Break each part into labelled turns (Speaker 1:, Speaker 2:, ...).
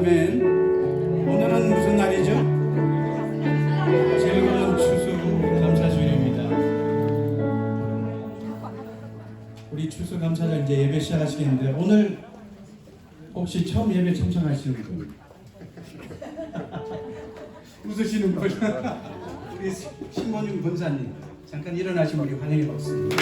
Speaker 1: 아멘. 오늘은 무슨 날이죠? 즐거운 추수 감사주일입니다. 우리 추수 감사절 이제 예배 시작하시겠는데 오늘 혹시 처음 예배 참석하시는 분? 웃으시는 분? 우리 신원윤 권사님 잠깐 일어나시면 우리 환영해 보겠습니다.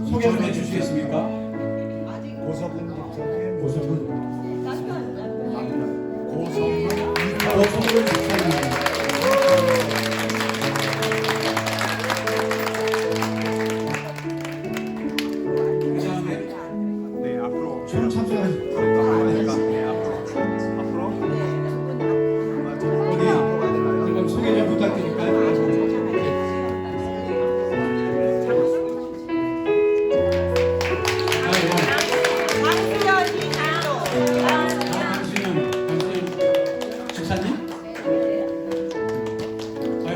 Speaker 1: 소개 좀 해주시겠습니까?
Speaker 2: 고석은 집사님.
Speaker 1: 고석은
Speaker 2: 고석은
Speaker 1: 집사님. 그 다음에
Speaker 2: 네, 앞으로
Speaker 1: 저는 참석하신
Speaker 2: 네, 앞으로
Speaker 1: 어디 그럼 소개 좀 부탁드릴까요?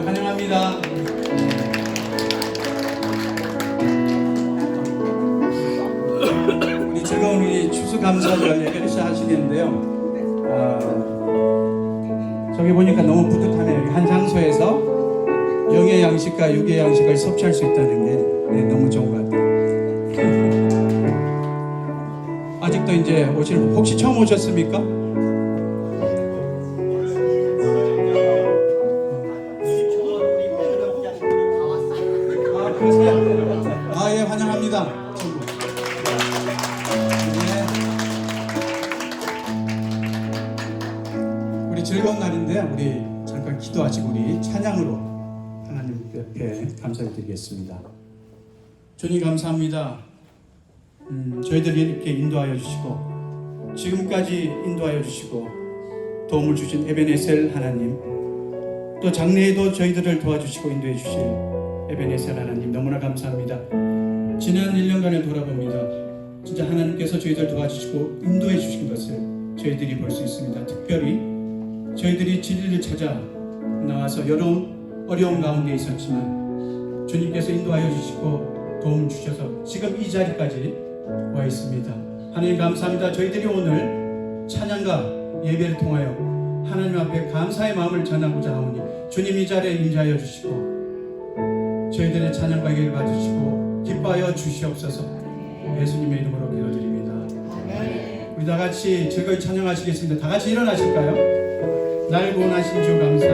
Speaker 1: 환영합니다. 우리 즐거운 우리 추수감사절 예배를 시작하시겠는데요. 저기 보니까 너무 뿌듯하네요. 한 장소에서 영의 양식과 육의 양식을 섭취할 수 있다는 게 너무 좋은 것 같아요. 아직도 이제 오시는 혹시 처음 오셨습니까? 예, 환영합니다. 네. 우리 즐거운 날인데 우리 잠깐 기도하시고 우리 찬양으로 하나님 옆에 감사드리겠습니다. 주님 감사합니다. 저희들 이렇게 인도하여 주시고 지금까지 인도하여 주시고 도움을 주신 에베네셀 하나님, 또 장래에도 저희들을 도와주시고 인도해 주실 에베네셀 하나님 너무나 감사합니다. 지난 1년간을 돌아봅니다. 진짜 하나님께서 저희들 도와주시고 인도해 주신 것을 저희들이 볼 수 있습니다. 특별히 저희들이 진리를 찾아 나와서 여러 어려움 가운데 있었지만 주님께서 인도하여 주시고 도움 주셔서 지금 이 자리까지 와 있습니다. 하나님 감사합니다. 저희들이 오늘 찬양과 예배를 통하여 하나님 앞에 감사의 마음을 전하고자 하오니 주님 이 자리에 임재하여 주시고 저희들의 찬양과 예배를 받으시고 기뻐하여 주시옵소서. 예수님의 이름으로 기도드립니다. 우리 다 같이 즐거이 찬양하시겠습니다. 다 같이 일어나실까요? 날 구원하신 주 감사.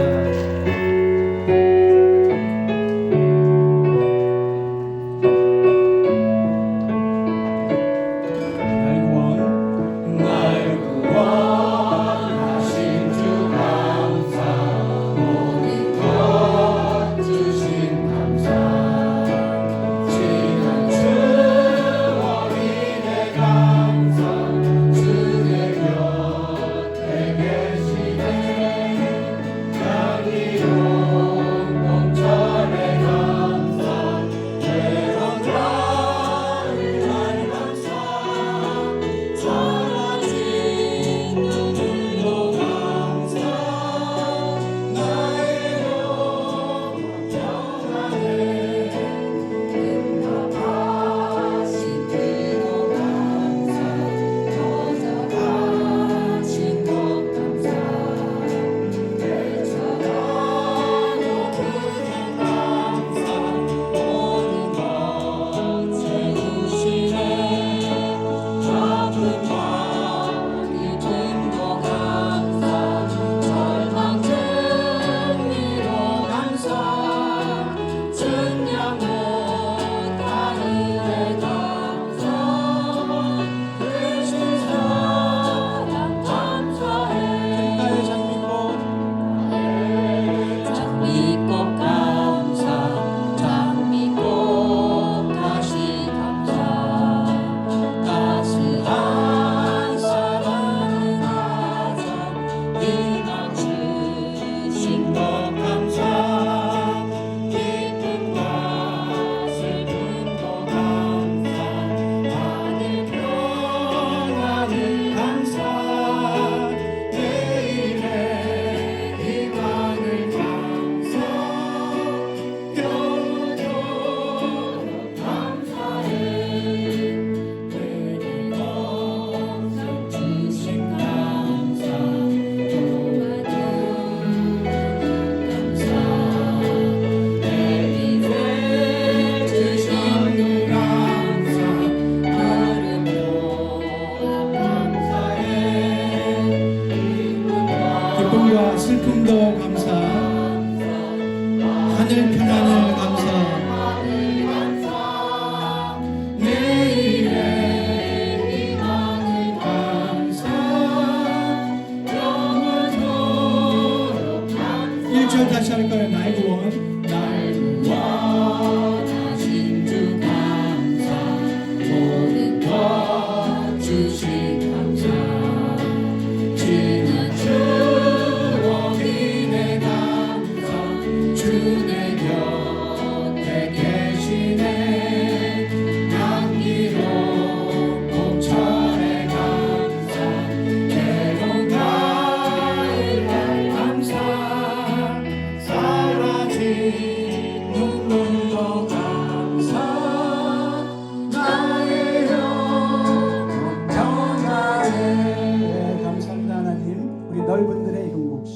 Speaker 1: 기쁨도 감사, 하늘 평안을 감사, 내일의 희망을 감사, 영원토록 감사. 1절 다시 할까요? 나의 구원, 나의 구원 하신 주 감사, 모든 것 주신 감사, 지는 추억이네 감사, 주내 곁에 계시네, 향기로운 봄철의 감사, 괴로운 가을의 감사, 사라진 눈물도 감사, 나의 영혼 평안해. 감사합니다 하나님. 우리 넓은 들의 이금곡시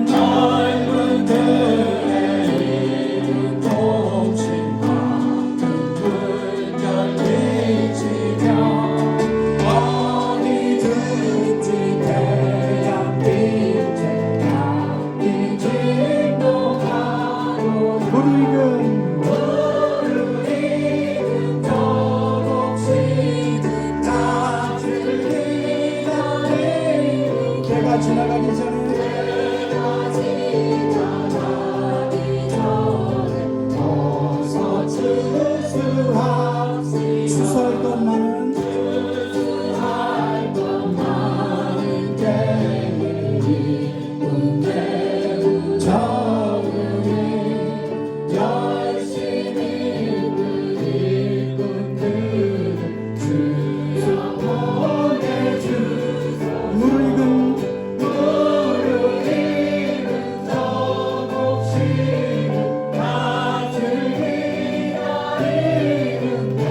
Speaker 1: 넓은 들의 이금곡시 많은 물결 비치며 어디든지 태양 빛에 향기 진도 가도 무르익은 내가 지나가기 전에 어서 추수할 것 많은 때에 이쁜데 저음이 열심히 읽은 그를 주소 보내주소. 무르익은 서곡시는 낯을 기다리는데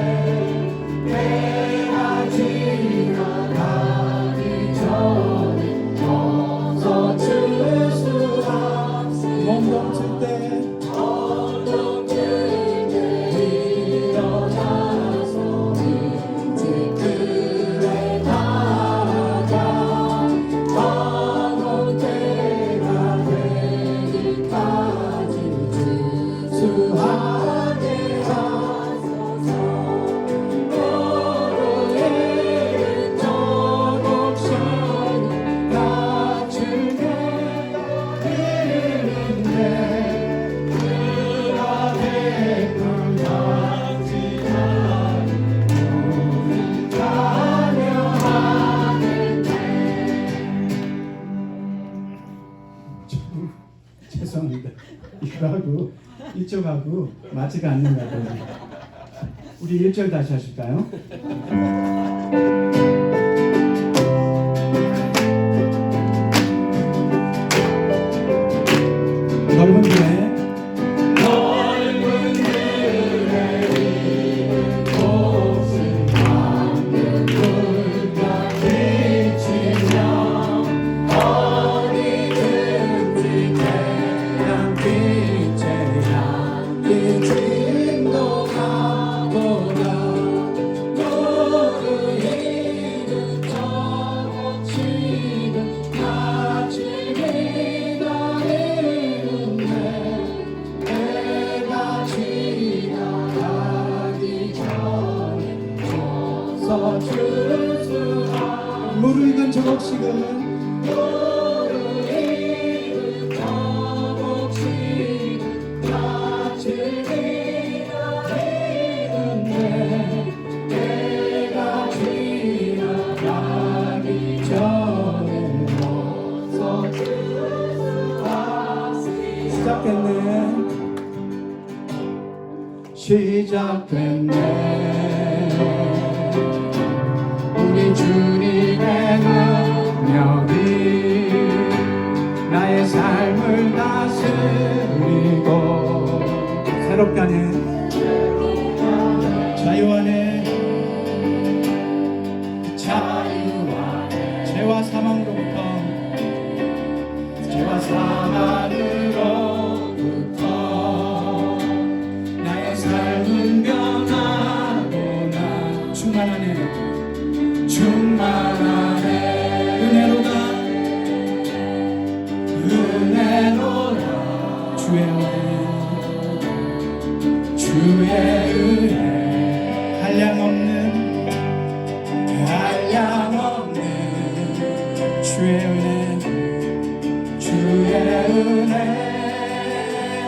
Speaker 1: 내가 지나가기 전에 어서 추수합시다. 몸동칠 때 일어나서 일찍 그래 나가 어느 때가 되기까지 추수하게 하소서. 모르는 저곡시는 낯을 기다리는데 그가 베푼 감지하니 우리 찬양하겠네. 죄송합니다. 이거하고 1절하고 맞지가 않는 것 같아요. 우리 1절 다시 하실까요? 넓은 길에 이곳을 방금 불과 비치며 어디든지 태양 빛에 향기 진도 가보라. 무르익은 저곡시는 낯을 기다리는데 내가 지나가기 전에 어서 추수하. 무르익은 저곡시는 낯을 기다리는데 내가 지나가기 전에 어서 시작됐네. 우리 주님의 능력이 나의 삶을 다스리고 새롭게 하네. 자유 안에 죄와 사망으로부터 나의 삶은 변화 주의 은혜 한량없는 주의 은혜 주의 은혜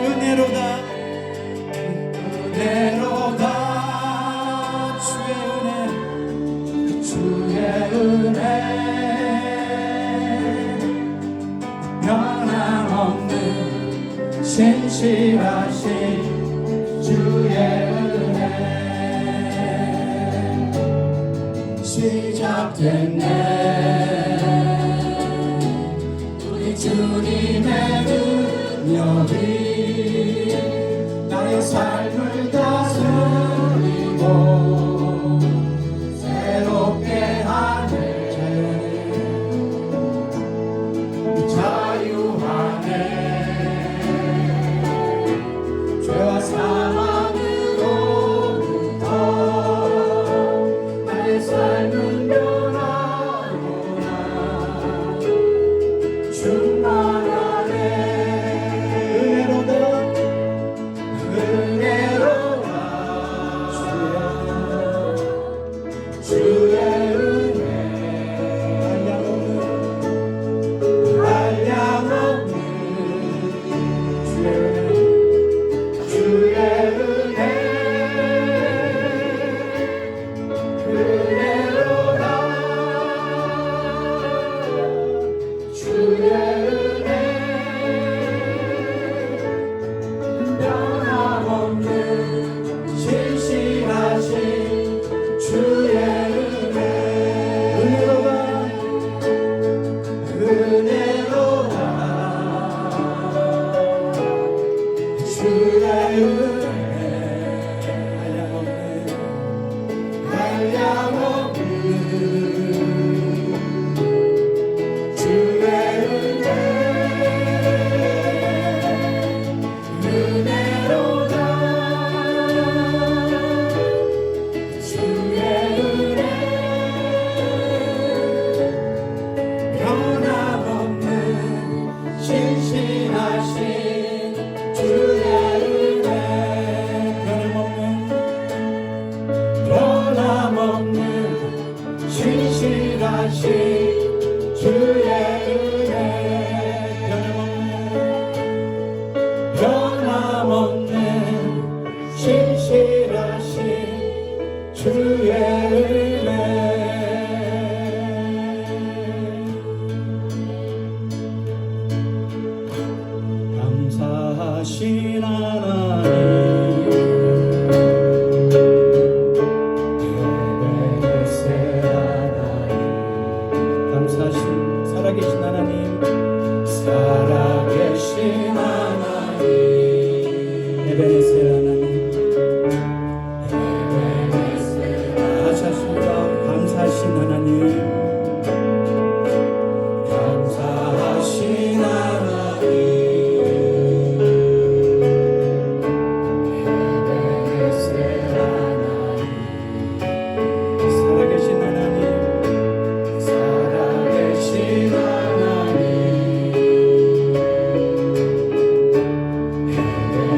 Speaker 1: 은혜로다 은혜로다 주의 은혜 변함없는 신실하신 주의 은혜 시작됐네 우리 주님의 능력이 나의 삶을 다스리고 새롭게 하네 자유하네 죄와 사망으로부터 나의 삶은 변하구나 충만하네 은혜로다 주의 은혜 한량없는 주의 은혜 은혜로다 주의 은혜 변함없는 신실하신 주의 은혜 은혜로다 은혜로다 주의 은혜 한량없는 주의 은혜 은혜로다 주의 은혜 변함없는 신실하신 주의 은혜 변함없는 신실하신 주의 은혜 변함없는 신실하신 주의 은혜 감사하신 하나님 감사하신 살아계신 하나님 살아계신 하나님 에베네셀 하나님 다시 하십니다 감사하신 하나님 감사하신 하나님 에베네셀 하나님 살아계신 하나님 살아계신 하나님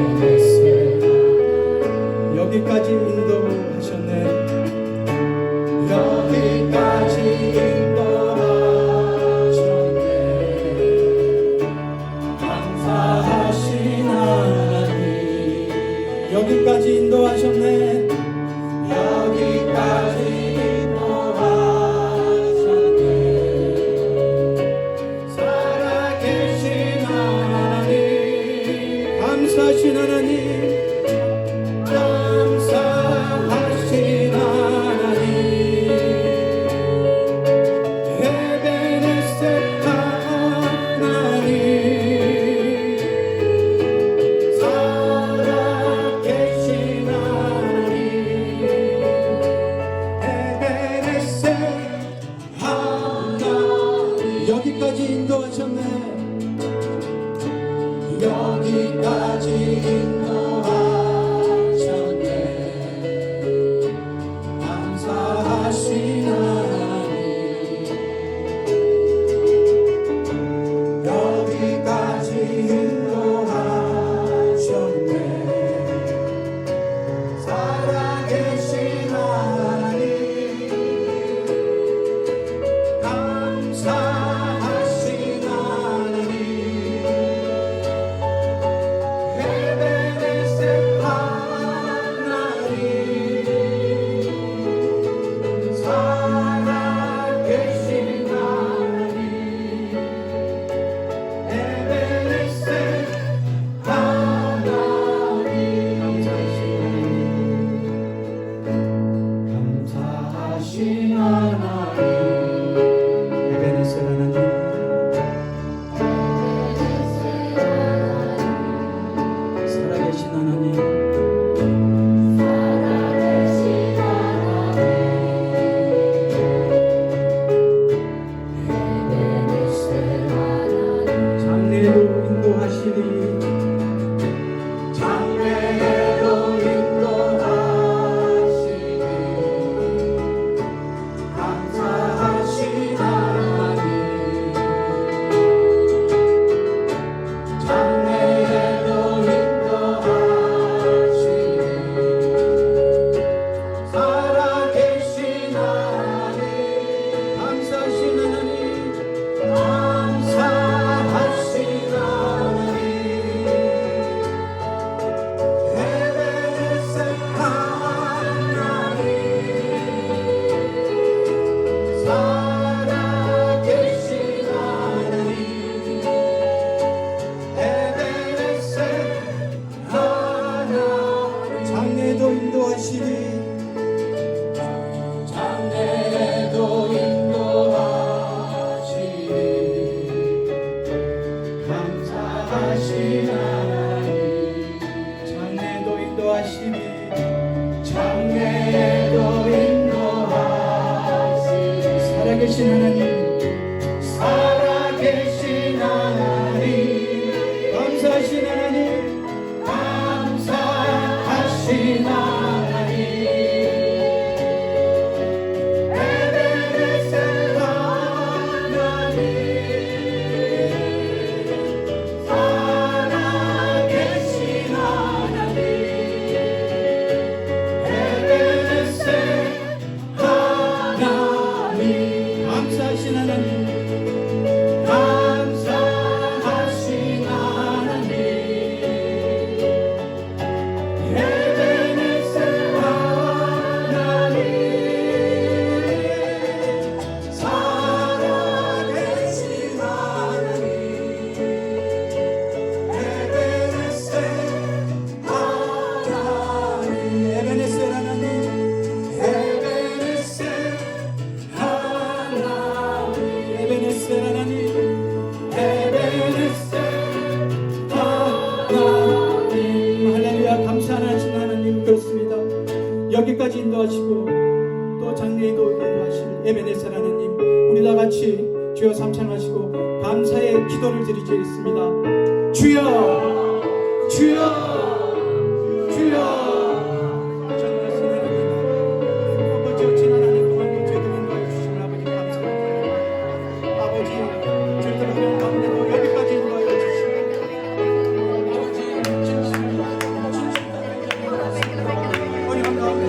Speaker 1: 에베네셀 여기까지 인도하셨네 여기까지 인도하셨네 감사하신 하나님 여기까지 인도하셨네 여기까지 인도하셨네 살아계신 하나님 감사하신 하나님 감사하신 하나님 에베네셀 하나님 살아계신 하나님 살아계시니 장래도 인도하시니 감사하신 하나님 장래도 인도하시니 장래도 인도하시니 살아계신 하나님 살아계신 하나님 감사하신 하나님 감사하신 하나님 에베네셀 하나님 살아계신 하나님 에베네셀 하나님 감사하신 하나님 감사하신 하나님 에베네셀 하나님 살아계신 하나님 에베네셀 하나님 에베네셀 하나님 에베네셀 하나님 에베네셀 하나님 에베네셀 하나님 할렐루야 감사하신 하나님 그렇습니다. 여기까지 인도하시고 또 장래에도 인도하실 에베네셀 하나님 우리 다 같이 주여 삼창하시고 감사의 기도를 드리겠습니다. 주여 주여 주여 전능하신 하나님 아버지 어찌 하나님 그만큼 저희들 인도해 주시는 아버지 감사합니다. 아버지 저희들 하나님 가운데로 여기까지 인도해 주시고 아버지 진심으로 어려운 가운데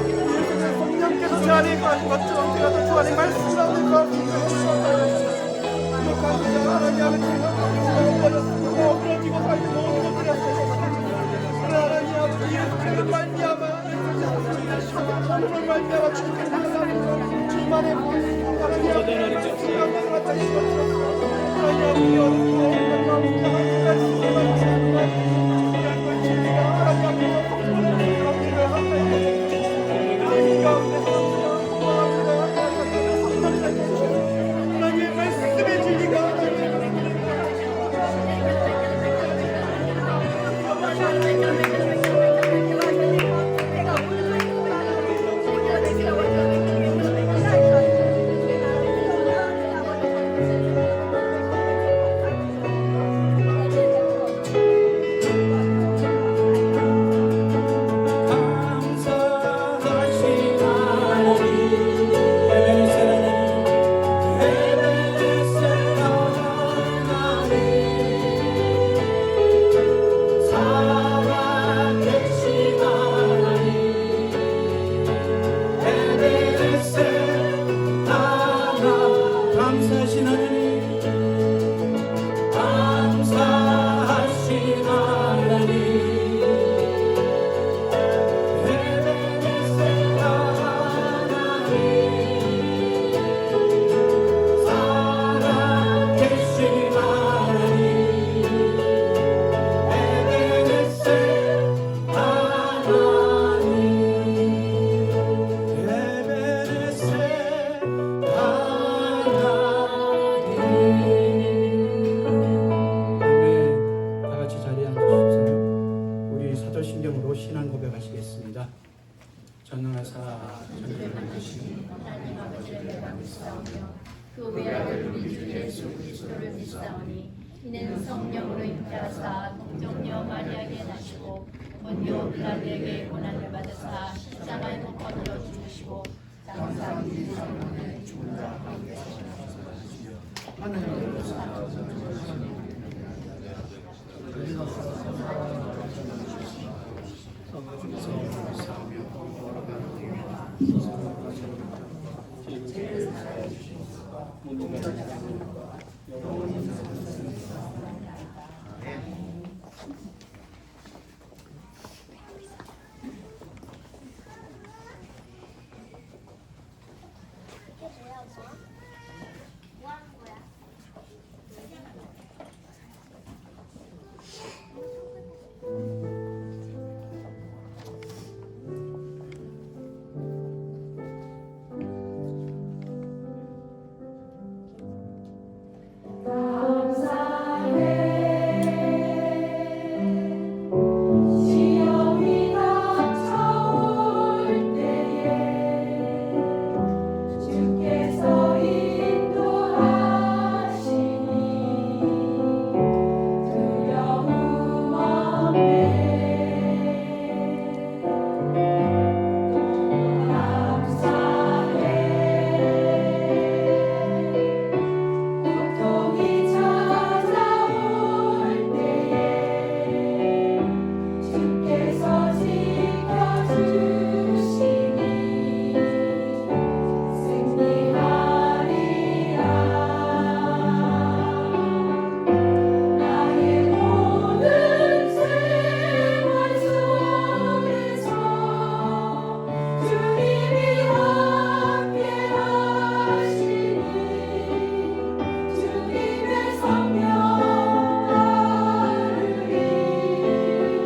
Speaker 3: 성령께서 주 안에 거하신 것처럼 제가 주 안에 말씀을 거하고 하나님 아버지 어그러지고 살고 모든 것들이 하나님 아버지 예수님을 말미암아 성령을 말미암아 주님께 감사합니다. 주만의 하나님 아버지 감사를 갖다 주시옵소서. 하나님 아버지 어렵고 어려운 마음과 함께 말씀을 말씀하시고 준비한 걸 진리가 하나님 앞에서 성령을 감사를 하나님 가운데서 하나님의 말씀의 진리가
Speaker 1: 감사하신 하나님 에베네셀 하나님 에베네셀 하나님 살아계신 하나님 에베네셀 하나님 감사하신 하나님 감사하신 하나님 에베네셀 하나님 살아계신 하나님 에베네셀 하나님 에베네셀 하나님 아멘. 다 같이 자리에 앉으십시오. 우리 사도신경으로 신앙 고백하시겠습니다. 전능하사 전능한 되시니
Speaker 4: 하나님 아버지를 내가 믿사오며 그 외아들 우리 주 예수 그리스도를 믿사오니 이는 성령으로 잉태하사 동정녀 마리아에게 나시고 본요 빌라도에게 고난을 받으사 십자가에 못 박혀 죽으시고 장사 뒤 사람을 죽은 자 가운데 사시고 하늘로
Speaker 5: 시험이 닥쳐올 때에 주께서 인도하시니 두려움 없네. 감사해. 고통이 찾아올 때에 주께서 지켜주시니 승리하리라. 나의 모든 생활 속에서 주님이 함께하시니 주님의 성령 나를 인도하시니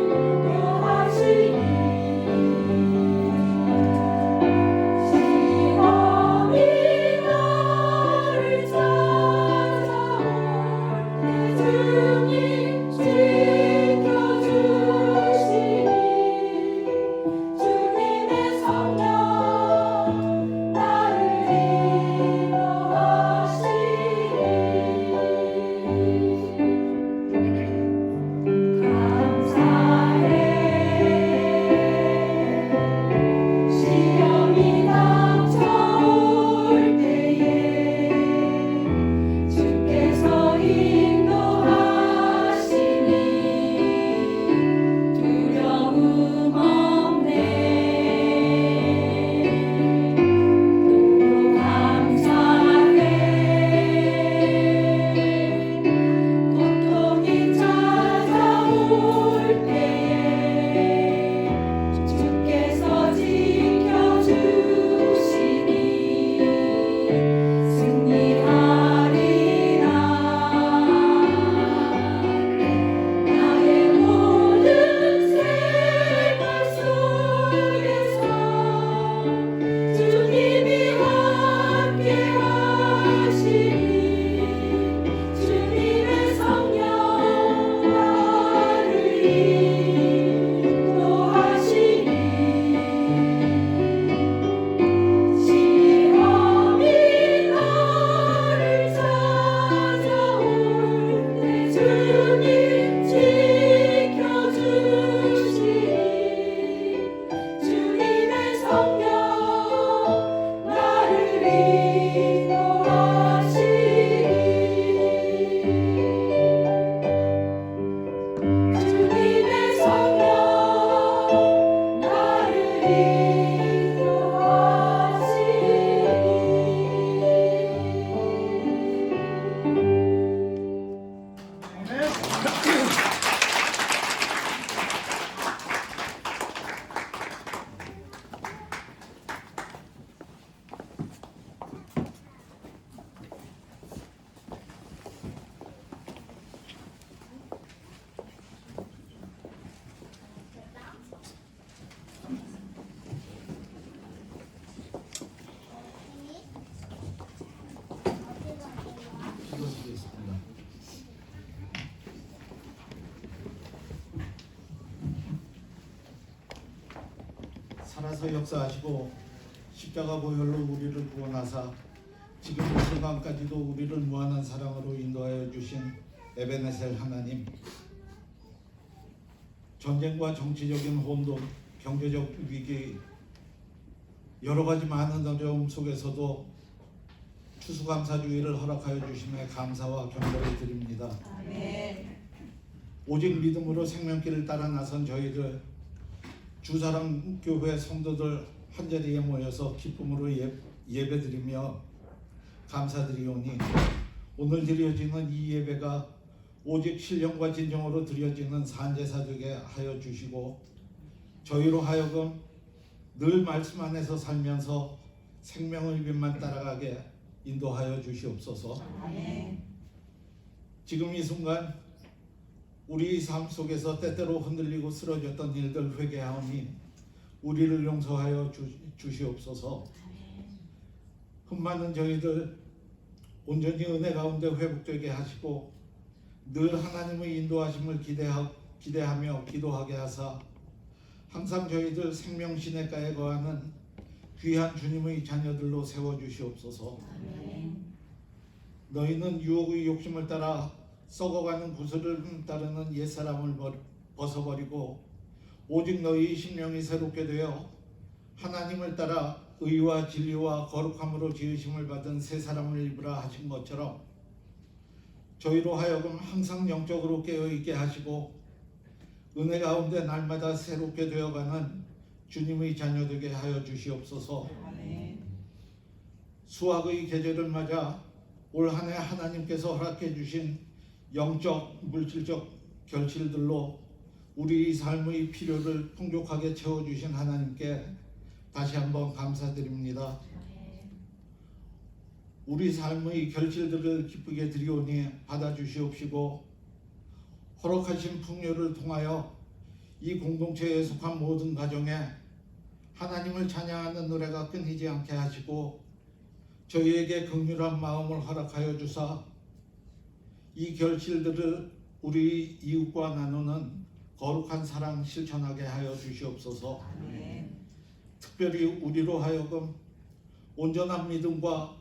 Speaker 5: 시험이 나를 찾아올 때 주님 지켜주시니 주님의 성령 나를 인도하시니 감사해. 시험이 닥쳐올 때에 주께서 인도하시니 두려움 없네. 또 감사해. 고통이 찾아올 때에 주께서 지켜주시니 승리하리라. 나의 모든 생활 속에서 주님이 함께하시니 주님의 성령 나를 인도하시니 시험이 나를 찾아올 때 주님 지켜주시니 주님의 성령 나를 인도하시니 주님의 성령 나를 인도하시니
Speaker 6: 기도드리겠습니다. 살아서 역사하시고 십자가 보혈로 우리를 구원하사 지금 이 순간까지도 우리를 무한한 사랑으로 인도하여 주신 에베네셀 하나님, 전쟁과 정치적인 혼돈, 경제적 위기, 여러 가지 많은 어려움 속에서도 추수감사주의를 허락하여 주심에 감사와 경배를 드립니다. 오직 믿음으로 생명길을 따라 나선 저희들 주사랑교회 성도들 한자리에 모여서 기쁨으로 예배드리며 감사드리오니 오늘 드려지는 이 예배가 오직 신령과 진정으로 드려지는 산제사 되게 하여 주시고 저희로 하여금 늘 말씀 안에서 살면서 생명의 빛만 따라가게 인도하여 주시옵소서. 지금 이 순간 우리 삶 속에서 때때로 흔들리고 쓰러졌던 일들 회개하오니 우리를 용서하여 주시옵소서. 흠많은 저희들 온전히 은혜 가운데 회복되게 하시고 늘 하나님의 인도하심을 기대하며 기도하게 하사 항상 저희들 생명시냇가에 거하는 귀한 주님의 자녀들로 세워주시옵소서. 너희는 유혹의 욕심을 따라 썩어가는 구슬을 따르는 옛사람을 벗어버리고 오직 너희 심령이 새롭게 되어 하나님을 따라 의와 진리와 거룩함으로 지으심을 받은 새 사람을 입으라 하신 것처럼 저희로 하여금 항상 영적으로 깨어있게 하시고 은혜 가운데 날마다 새롭게 되어가는 주님의 자녀 되게 하여 주시옵소서. 수학의 계절을 맞아 올 한 해 하나님께서 허락해 주신 영적, 물질적 결실들로 우리 삶의 필요를 풍족하게 채워주신 하나님께 다시 한번 감사드립니다. 우리 삶의 결실들을 기쁘게 드리오니 받아주시옵시고 허락하신 풍요를 통하여 이 공동체에 속한 모든 가정에 하나님을 찬양하는 노래가 끊이지 않게 하시고 저희에게 긍휼한 마음을 허락하여 주사 이 결실들을 우리 이웃과 나누는 거룩한 사랑 실천하게 하여 주시옵소서. 특별히 우리로 하여금 온전한 믿음과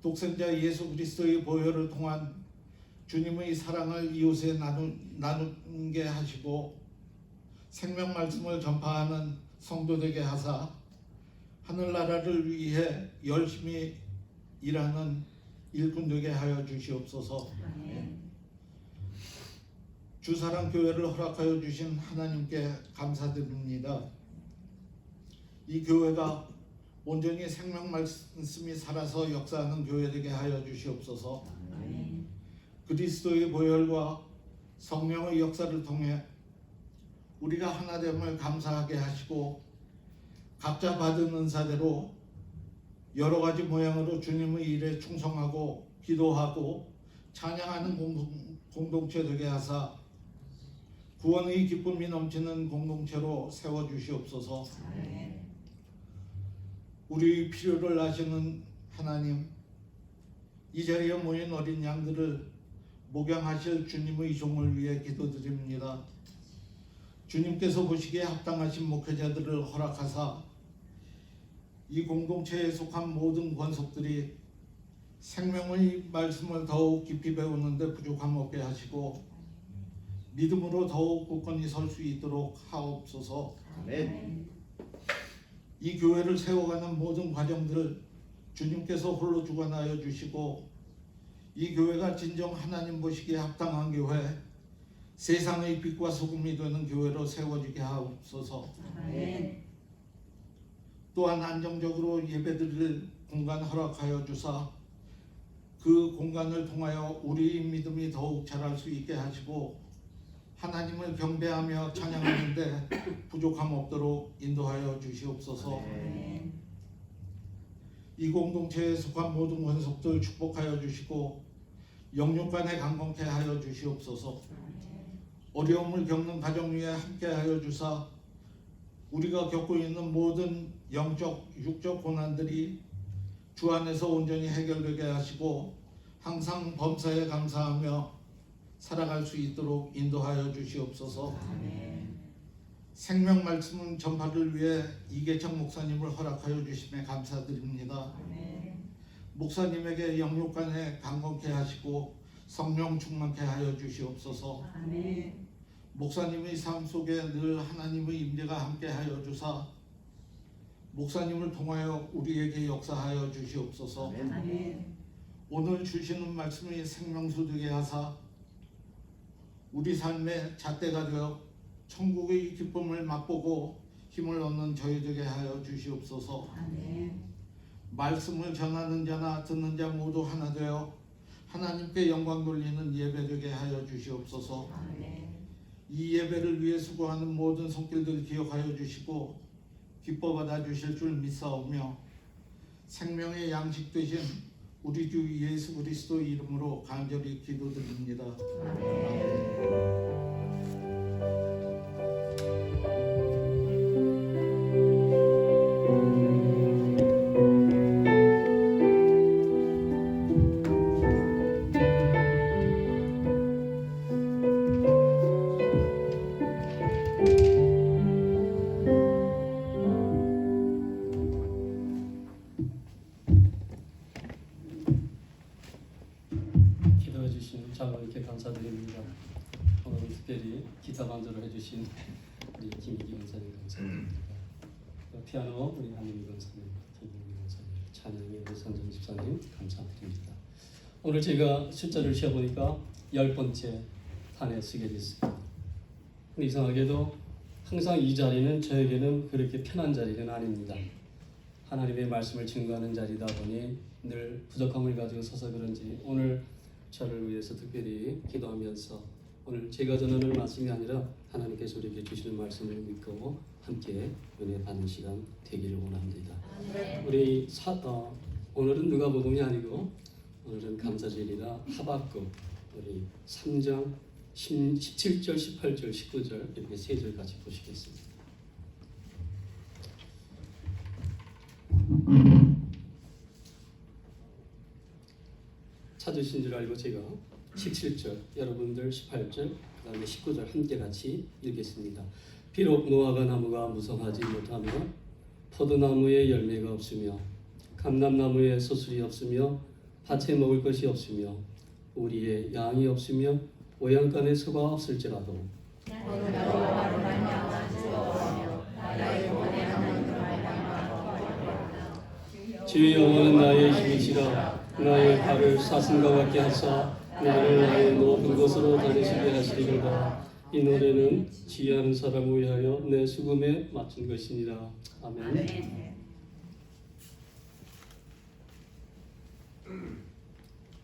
Speaker 6: 독생자 예수 그리스도의 보혈을 통한 주님의 사랑을 이웃에 나누게 하시고 생명 말씀을 전파하는 성도 되게 하사 하늘나라를 위해 열심히 일하는 일꾼 되게 하여 주시옵소서. 주사랑교회를 허락하여 주신 하나님께 감사드립니다. 이 교회가 온전히 생명 말씀이 살아서 역사하는 교회 되게 하여 주시옵소서. 그리스도의 보혈과 성령의 역사를 통해 우리가 하나됨을 감사하게 하시고 각자 받은 은사대로 여러 가지 모양으로 주님의 일에 충성하고 기도하고 찬양하는 공동체 되게 하사 구원의 기쁨이 넘치는 공동체로 세워주시옵소서. 우리 필요를 아시는 하나님, 이 자리에 모인 어린 양들을 목양하실 주님의 종을 위해 기도드립니다. 주님께서 보시기에 합당하신 목회자들을 허락하사 이 공동체에 속한 모든 권속들이 생명의 말씀을 더욱 깊이 배우는 데 부족함 없게 하시고 믿음으로 더욱 굳건히 설 수 있도록 하옵소서. 이 교회를 세워가는 모든 과정들 주님께서 홀로 주관하여 주시고 이 교회가 진정 하나님 보시기에 합당한 교회, 세상의 빛과 소금이 되는 교회로 세워지게 하옵소서. 또한 안정적으로 예배드릴 공간 허락하여 주사 그 공간을 통하여 우리의 믿음이 더욱 자랄 수 있게 하시고 하나님을 경배하며 찬양하는데 부족함 없도록 인도하여 주시옵소서. 이 공동체에 속한 모든 권속들 축복하여 주시고 영육간에 강건케 하여 주시옵소서. 어려움을 겪는 가정 위에 함께하여 주사 우리가 겪고 있는 모든 영적, 육적 고난들이 주 안에서 온전히 해결되게 하시고 항상 범사에 감사하며 살아갈 수 있도록 인도하여 주시옵소서. 생명 말씀 전파를 위해 이계창 목사님을 허락하여 주심에 감사드립니다. 목사님에게 영육간에 강건케 하시고 성령 충만케 하여 주시옵소서. 목사님의 삶 속에 늘 하나님의 임재가 함께 하여 주사 목사님을 통하여 우리에게 역사하여 주시옵소서. 오늘 주시는 말씀이 생명수 되게 하사 우리 삶의 잣대가 되어 천국의 기쁨을 맛보고 힘을 얻는 저희 되게 하여 주시옵소서. 말씀을 전하는 자나 듣는 자 모두 하나 되어 하나님께 영광 돌리는 예배 되게 하여 주시옵소서. 이 예배를 위해 수고하는 모든 손길들 기억하여 주시고 기뻐 받아 주실 줄 믿사오며 생명의 양식 되신 우리 주 예수 그리스도 이름으로 간절히 기도드립니다.
Speaker 7: 기도해 주신 장로님께 감사드립니다. 오늘은 특별히 기타 반주를 해주신 우리 김희기 권사님 감사드립니다. 피아노 우리 한민희 권사님, 김희기 권사님, 찬양의 우리 선정 집사님 감사드립니다. 오늘 제가 숫자를 세어보니까 10번째 단에 쓰게 됐습니다. 근데 이상하게도 항상 이 자리는 저에게는 그렇게 편한 자리는 아닙니다. 하나님의 말씀을 증거하는 자리다 보니 늘 부족함을 가지고 서서 그런지 오늘 저를 위해서 특별히 기도하면서 오늘 제가 전하는 말씀이 아니라 하나님께서 우리에게 주시는 말씀을 믿고 함께 은혜 받는 시간 되기를 원합니다. 우리 오늘은 누가복음이 아니고 오늘은 감사절이라 하박국 우리 3장 17절, 18절, 19절 이렇게 세 절 같이 보시겠습니다. 찾으신 줄 알고 제가 17절, 여러분들 18절, 그 다음에 19절 함께 같이 읽겠습니다. 비록 무화과 나무가 무성하지 못하며 포도나무에 열매가 없으며 감람나무에 소술이 없으며 밭에 먹을 것이 없으며 우리의 양이 없으며 오양간에 소가 없을지라도 주의 영원한 나의 힘이시라. 나의 발을 사슴과 같게 하사 나를 나의 높은 곳으로 다니시게 하시리로다. 이 노래는 지혜하는 사람을 위하여 내 수금에 맞춘 것이니라. 아멘.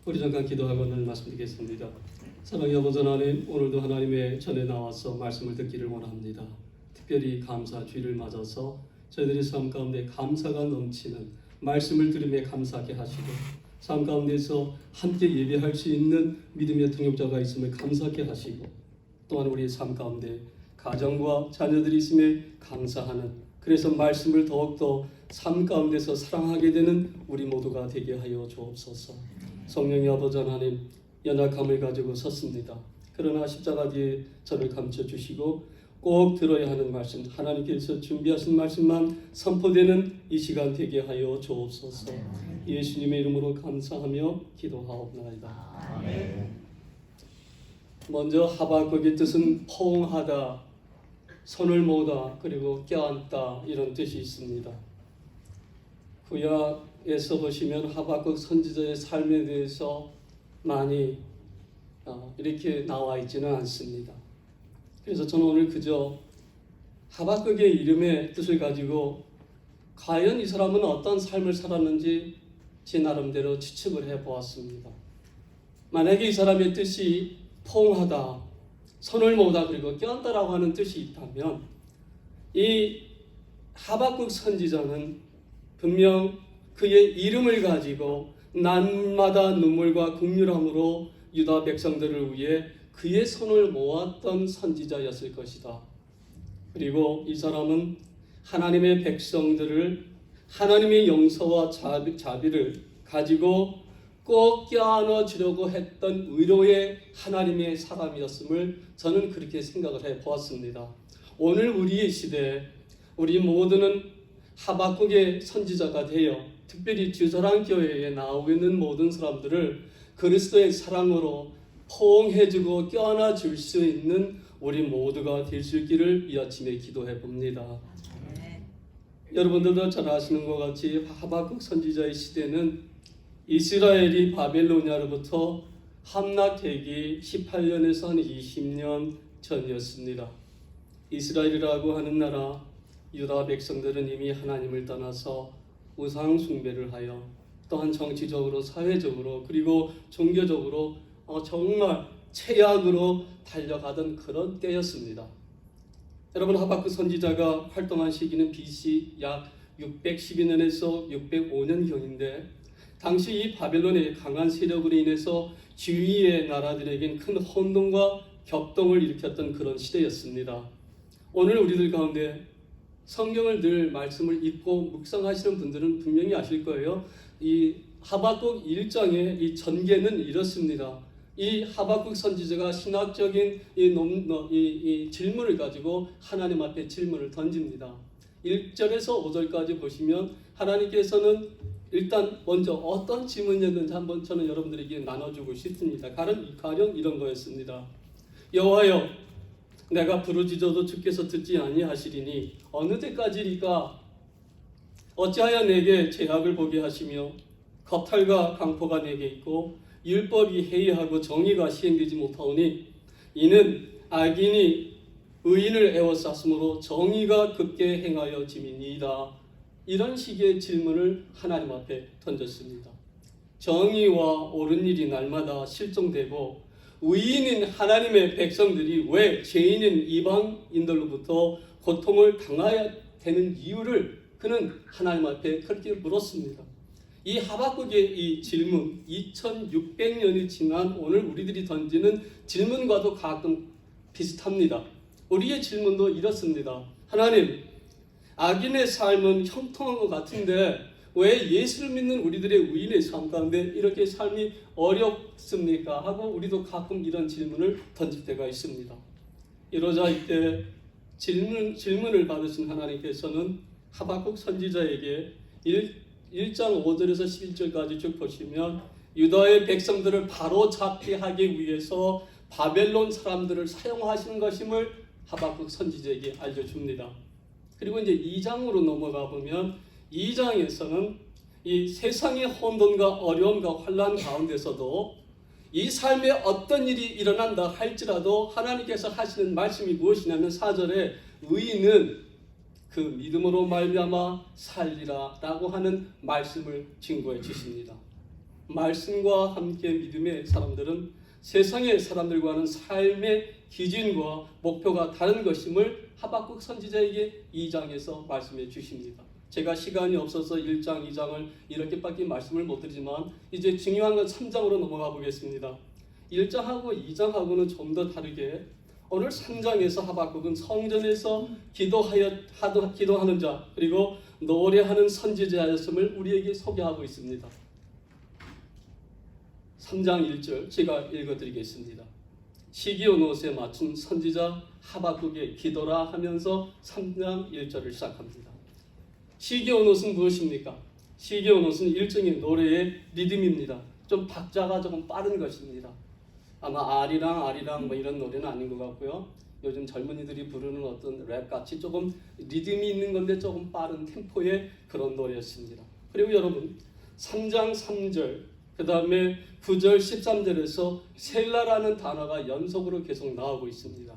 Speaker 7: 우리 잠깐 기도하고 오늘 말씀드리겠습니다. 사랑의 아버지 하나님, 오늘도 하나님의 전에 나와서 말씀을 듣기를 원합니다. 특별히 감사 주일을 맞아서 저희들의 삶 가운데 감사가 넘치는 말씀을 들음에 감사하게 하시고 삶 가운데서 함께 예배할 수 있는 믿음의 통역자가 있음을 감사하게 하시고 또한 우리의 삶 가운데 가정과 자녀들이 있음에 감사하는, 그래서 말씀을 더욱더 삶 가운데서 사랑하게 되는 우리 모두가 되게 하여 주옵소서. 성령의 아버지 하나님, 연약함을 가지고 섰습니다. 그러나 십자가 뒤에 저를 감춰주시고 꼭 들어야 하는 말씀, 하나님께서 준비하신 말씀만 선포되는 이 시간 되게 하여 주옵소서. 예수님의 이름으로 감사하며 기도하옵나이다. 아멘. 먼저 하박국의 뜻은 포옹하다, 손을 모으다, 그리고 껴안다 이런 뜻이 있습니다. 구약에서 보시면 하박국 선지자의 삶에 대해서 많이 이렇게 나와 있지는 않습니다. 그래서 저는 오늘 그저 하박국의 이름의 뜻을 가지고 과연 이 사람은 어떤 삶을 살았는지 제 나름대로 추측을 해보았습니다. 만약에 이 사람의 뜻이 포옹하다, 손을 모으다, 그리고 껴안다라고 하는 뜻이 있다면 이 하박국 선지자는 분명 그의 이름을 가지고 날마다 눈물과 긍휼함으로 유다 백성들을 위해 그의 손을 모았던 선지자였을 것이다. 그리고 이 사람은 하나님의 백성들을 하나님의 용서와 자비를 가지고 꼭 껴안아 주려고 했던 의로의 하나님의 사람이었음을 저는 그렇게 생각을 해보았습니다. 오늘 우리의 시대에 우리 모두는 하박국의 선지자가 되어 특별히 주사랑교회에 나오고 있는 모든 사람들을 그리스도의 사랑으로 포옹해주고 껴안아 줄 수 있는 우리 모두가 될 수 있기를 이 아침에 기도해 봅니다. 여러분들도 잘 아시는 것 같이 하박국 선지자의 시대는 이스라엘이 바벨로니아로부터 함락되기 18년에서 한 20년 전이었습니다. 이스라엘이라고 하는 나라 유다 백성들은 이미 하나님을 떠나서 우상 숭배를 하여 또한 정치적으로, 사회적으로, 그리고 종교적으로 정말 최악으로 달려가던 그런 때였습니다. 여러분, 하박국 선지자가 활동한 시기는 BC 약 612년에서 605년경인데 당시 이 바벨론의 강한 세력으로 인해서 주위의 나라들에겐 큰 혼돈과 격동을 일으켰던 그런 시대였습니다. 오늘 우리들 가운데 성경을 늘 말씀을 읽고 묵상하시는 분들은 분명히 아실 거예요. 이 하박국 1장의 이 전개는 이렇습니다. 이 하박국 선지자가 신학적인 이 질문을 가지고 하나님 앞에 질문을 던집니다. 1절에서 5절까지 보시면 하나님께서는 일단 먼저 어떤 질문이었는지 한번 저는 여러분들에게 나눠주고 싶습니다. 가령 이런 거였습니다. 여호와여, 내가 부르짖어도 주께서 듣지 아니하시리니 어느 때까지리까? 어찌하여 내게 죄악을 보게 하시며 겁탈과 강포가 내게 있고 율법이 해이하고 정의가 시행되지 못하오니 이는 악인이 의인을 애워쌌으므로 정의가 급게 행하여 짐이니이다. 이런 식의 질문을 하나님 앞에 던졌습니다. 정의와 옳은 일이 날마다 실종되고 의인인 하나님의 백성들이 왜 죄인인 이방인들로부터 고통을 당해야 되는 이유를 그는 하나님 앞에 그렇게 물었습니다. 이 하박국의 이 질문, 2600년이 지난 오늘 우리들이 던지는 질문과도 가끔 비슷합니다. 우리의 질문도 이렇습니다. 하나님, 악인의 삶은 형통한 것 같은데 왜 예수를 믿는 우리들의 의인의 삶 가운데 이렇게 삶이 어렵습니까? 하고 우리도 가끔 이런 질문을 던질 때가 있습니다. 이러자 이때 질문을 받으신 하나님께서는 하박국 선지자에게 1장 5절에서 11절까지 쭉 보시면 유다의 백성들을 바로잡게 하기 위해서 바벨론 사람들을 사용하시는 것임을 하박국 선지자에게 알려줍니다. 그리고 이제 2장으로 넘어가 보면 2장에서는 이 세상의 혼돈과 어려움과 환난 가운데서도 이 삶에 어떤 일이 일어난다 할지라도 하나님께서 하시는 말씀이 무엇이냐면 4절에 의인은 그 믿음으로 말미암아 살리라 라고 하는 말씀을 증거해 주십니다. 말씀과 함께 믿음의 사람들은 세상의 사람들과는 삶의 기준과 목표가 다른 것임을 하박국 선지자에게 2장에서 말씀해 주십니다. 제가 시간이 없어서 1장, 2장을 이렇게밖에 말씀을 못 드리지만 이제 중요한 건 3장으로 넘어가 보겠습니다. 1장하고 2장하고는 좀 더 다르게 오늘 3장에서 하박국은 성전에서 기도하는 자 그리고 노래하는 선지자였음을 우리에게 소개하고 있습니다. 3장 1절 제가 읽어드리겠습니다. 시기온옷에 맞춘 선지자 하박국의 기도라 하면서 3장 1절을 시작합니다. 시기온옷은 무엇입니까? 시기온옷은 일종의 노래의 리듬입니다. 좀 박자가 조금 빠른 것입니다. 아마 아리랑 뭐 이런 노래는 아닌 것 같고요. 요즘 젊은이들이 부르는 어떤 랩같이 조금 리듬이 있는 건데 조금 빠른 템포의 그런 노래였습니다. 그리고 여러분 3장 3절 그 다음에 9절 13절에서 셀라라는 단어가 연속으로 계속 나오고 있습니다.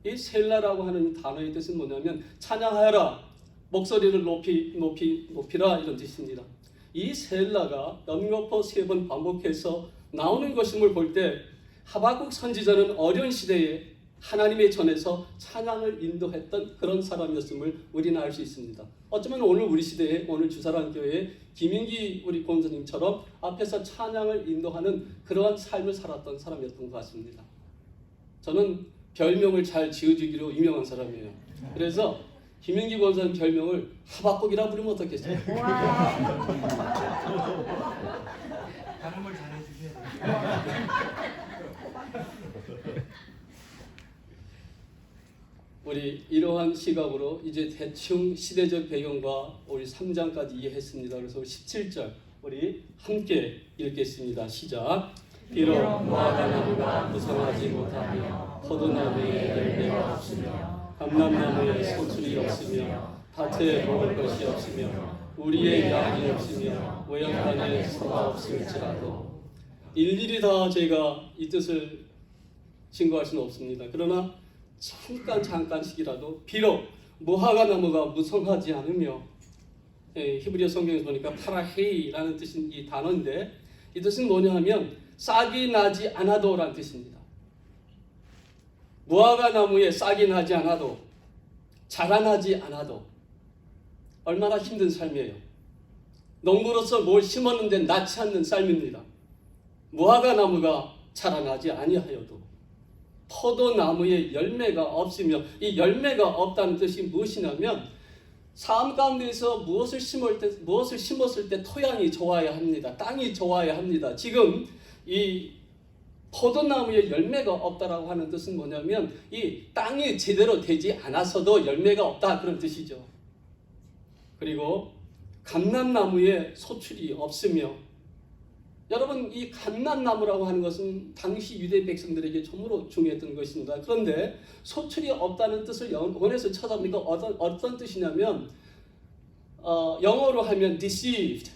Speaker 7: 이 셀라라고 하는 단어의 뜻은 뭐냐면 찬양하여라, 목소리를 높이라 이런 뜻입니다. 이 셀라가 연거푸 3번 반복해서 나오는 것임을 볼 때 하박국 선지자는 어려운 시대에 하나님의 전에서 찬양을 인도했던 그런 사람이었음을 우리는 알 수 있습니다. 어쩌면 오늘 우리 시대에 오늘 주사랑교회 김인기 우리 권사님처럼 앞에서 찬양을 인도하는 그러한 삶을 살았던 사람이었던 것 같습니다. 저는 별명을 잘 지어주기로 유명한 사람이에요. 그래서 김인기 권사님 별명을 하박국이라 부르면 어떻겠어요?
Speaker 2: 발음을 잘해주셔야 돼요.
Speaker 7: 우리 이러한 시각으로 이제 대충 시대적 배경과 우리 3장까지 이해했습니다. 그래서 17절 우리 함께 읽겠습니다. 시작. 비록 무화과나무가 무성하지 못하며 포도나무에 열매가 없으며 감람나무에 소출이 없으며 밭에 먹을 것이 없으며 우리의 양이 없으며 외양간에 소가 없을지라도 일일이 다 제가 이 뜻을 증거할 수는 없습니다. 그러나 잠깐씩이라도 비록 무화과나무가 무성하지 않으며 히브리어 성경에서 보니까 파라헤이라는 뜻인 이 단어인데 이 뜻은 뭐냐 하면 싹이 나지 않아도 라는 뜻입니다. 무화과나무에 싹이 나지 않아도 자라나지 않아도 얼마나 힘든 삶이에요. 농부로서 뭘 심었는데 낫지 않는 삶입니다. 무화과 나무가 자라나지 아니하여도 포도나무에 열매가 없으며, 이 열매가 없다는 뜻이 무엇이냐면 삶 가운데서 무엇을 심었을 때 토양이 좋아야 합니다. 땅이 좋아야 합니다. 지금 이 포도나무에 열매가 없다라고 하는 뜻은 뭐냐면 이 땅이 제대로 되지 않아서도 열매가 없다, 그런 뜻이죠. 그리고 감람나무에 소출이 없으며, 여러분 이 감람나무라고 하는 것은 당시 유대 백성들에게 정말로 중요했던 것입니다. 그런데 소출이 없다는 뜻을 원에서 찾아보니까 어떤 뜻이냐면 영어로 하면 deceived,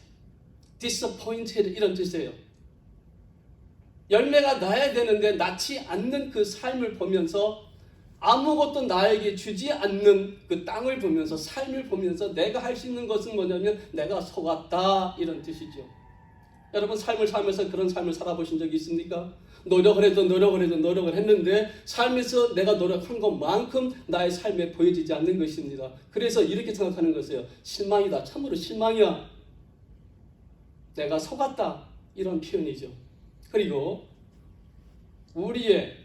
Speaker 7: disappointed 이런 뜻이에요. 열매가 나야 되는데 낳지 않는 그 삶을 보면서, 아무것도 나에게 주지 않는 그 땅을 보면서, 삶을 보면서 내가 할 수 있는 것은 뭐냐면 내가 속았다, 이런 뜻이죠. 여러분 삶을 살면서 그런 삶을 살아보신 적이 있습니까? 노력을 했는데 삶에서 내가 노력한 것만큼 나의 삶에 보여지지 않는 것입니다. 그래서 이렇게 생각하는 것이에요. 실망이다, 참으로 실망이야, 내가 속았다, 이런 표현이죠. 그리고 우리의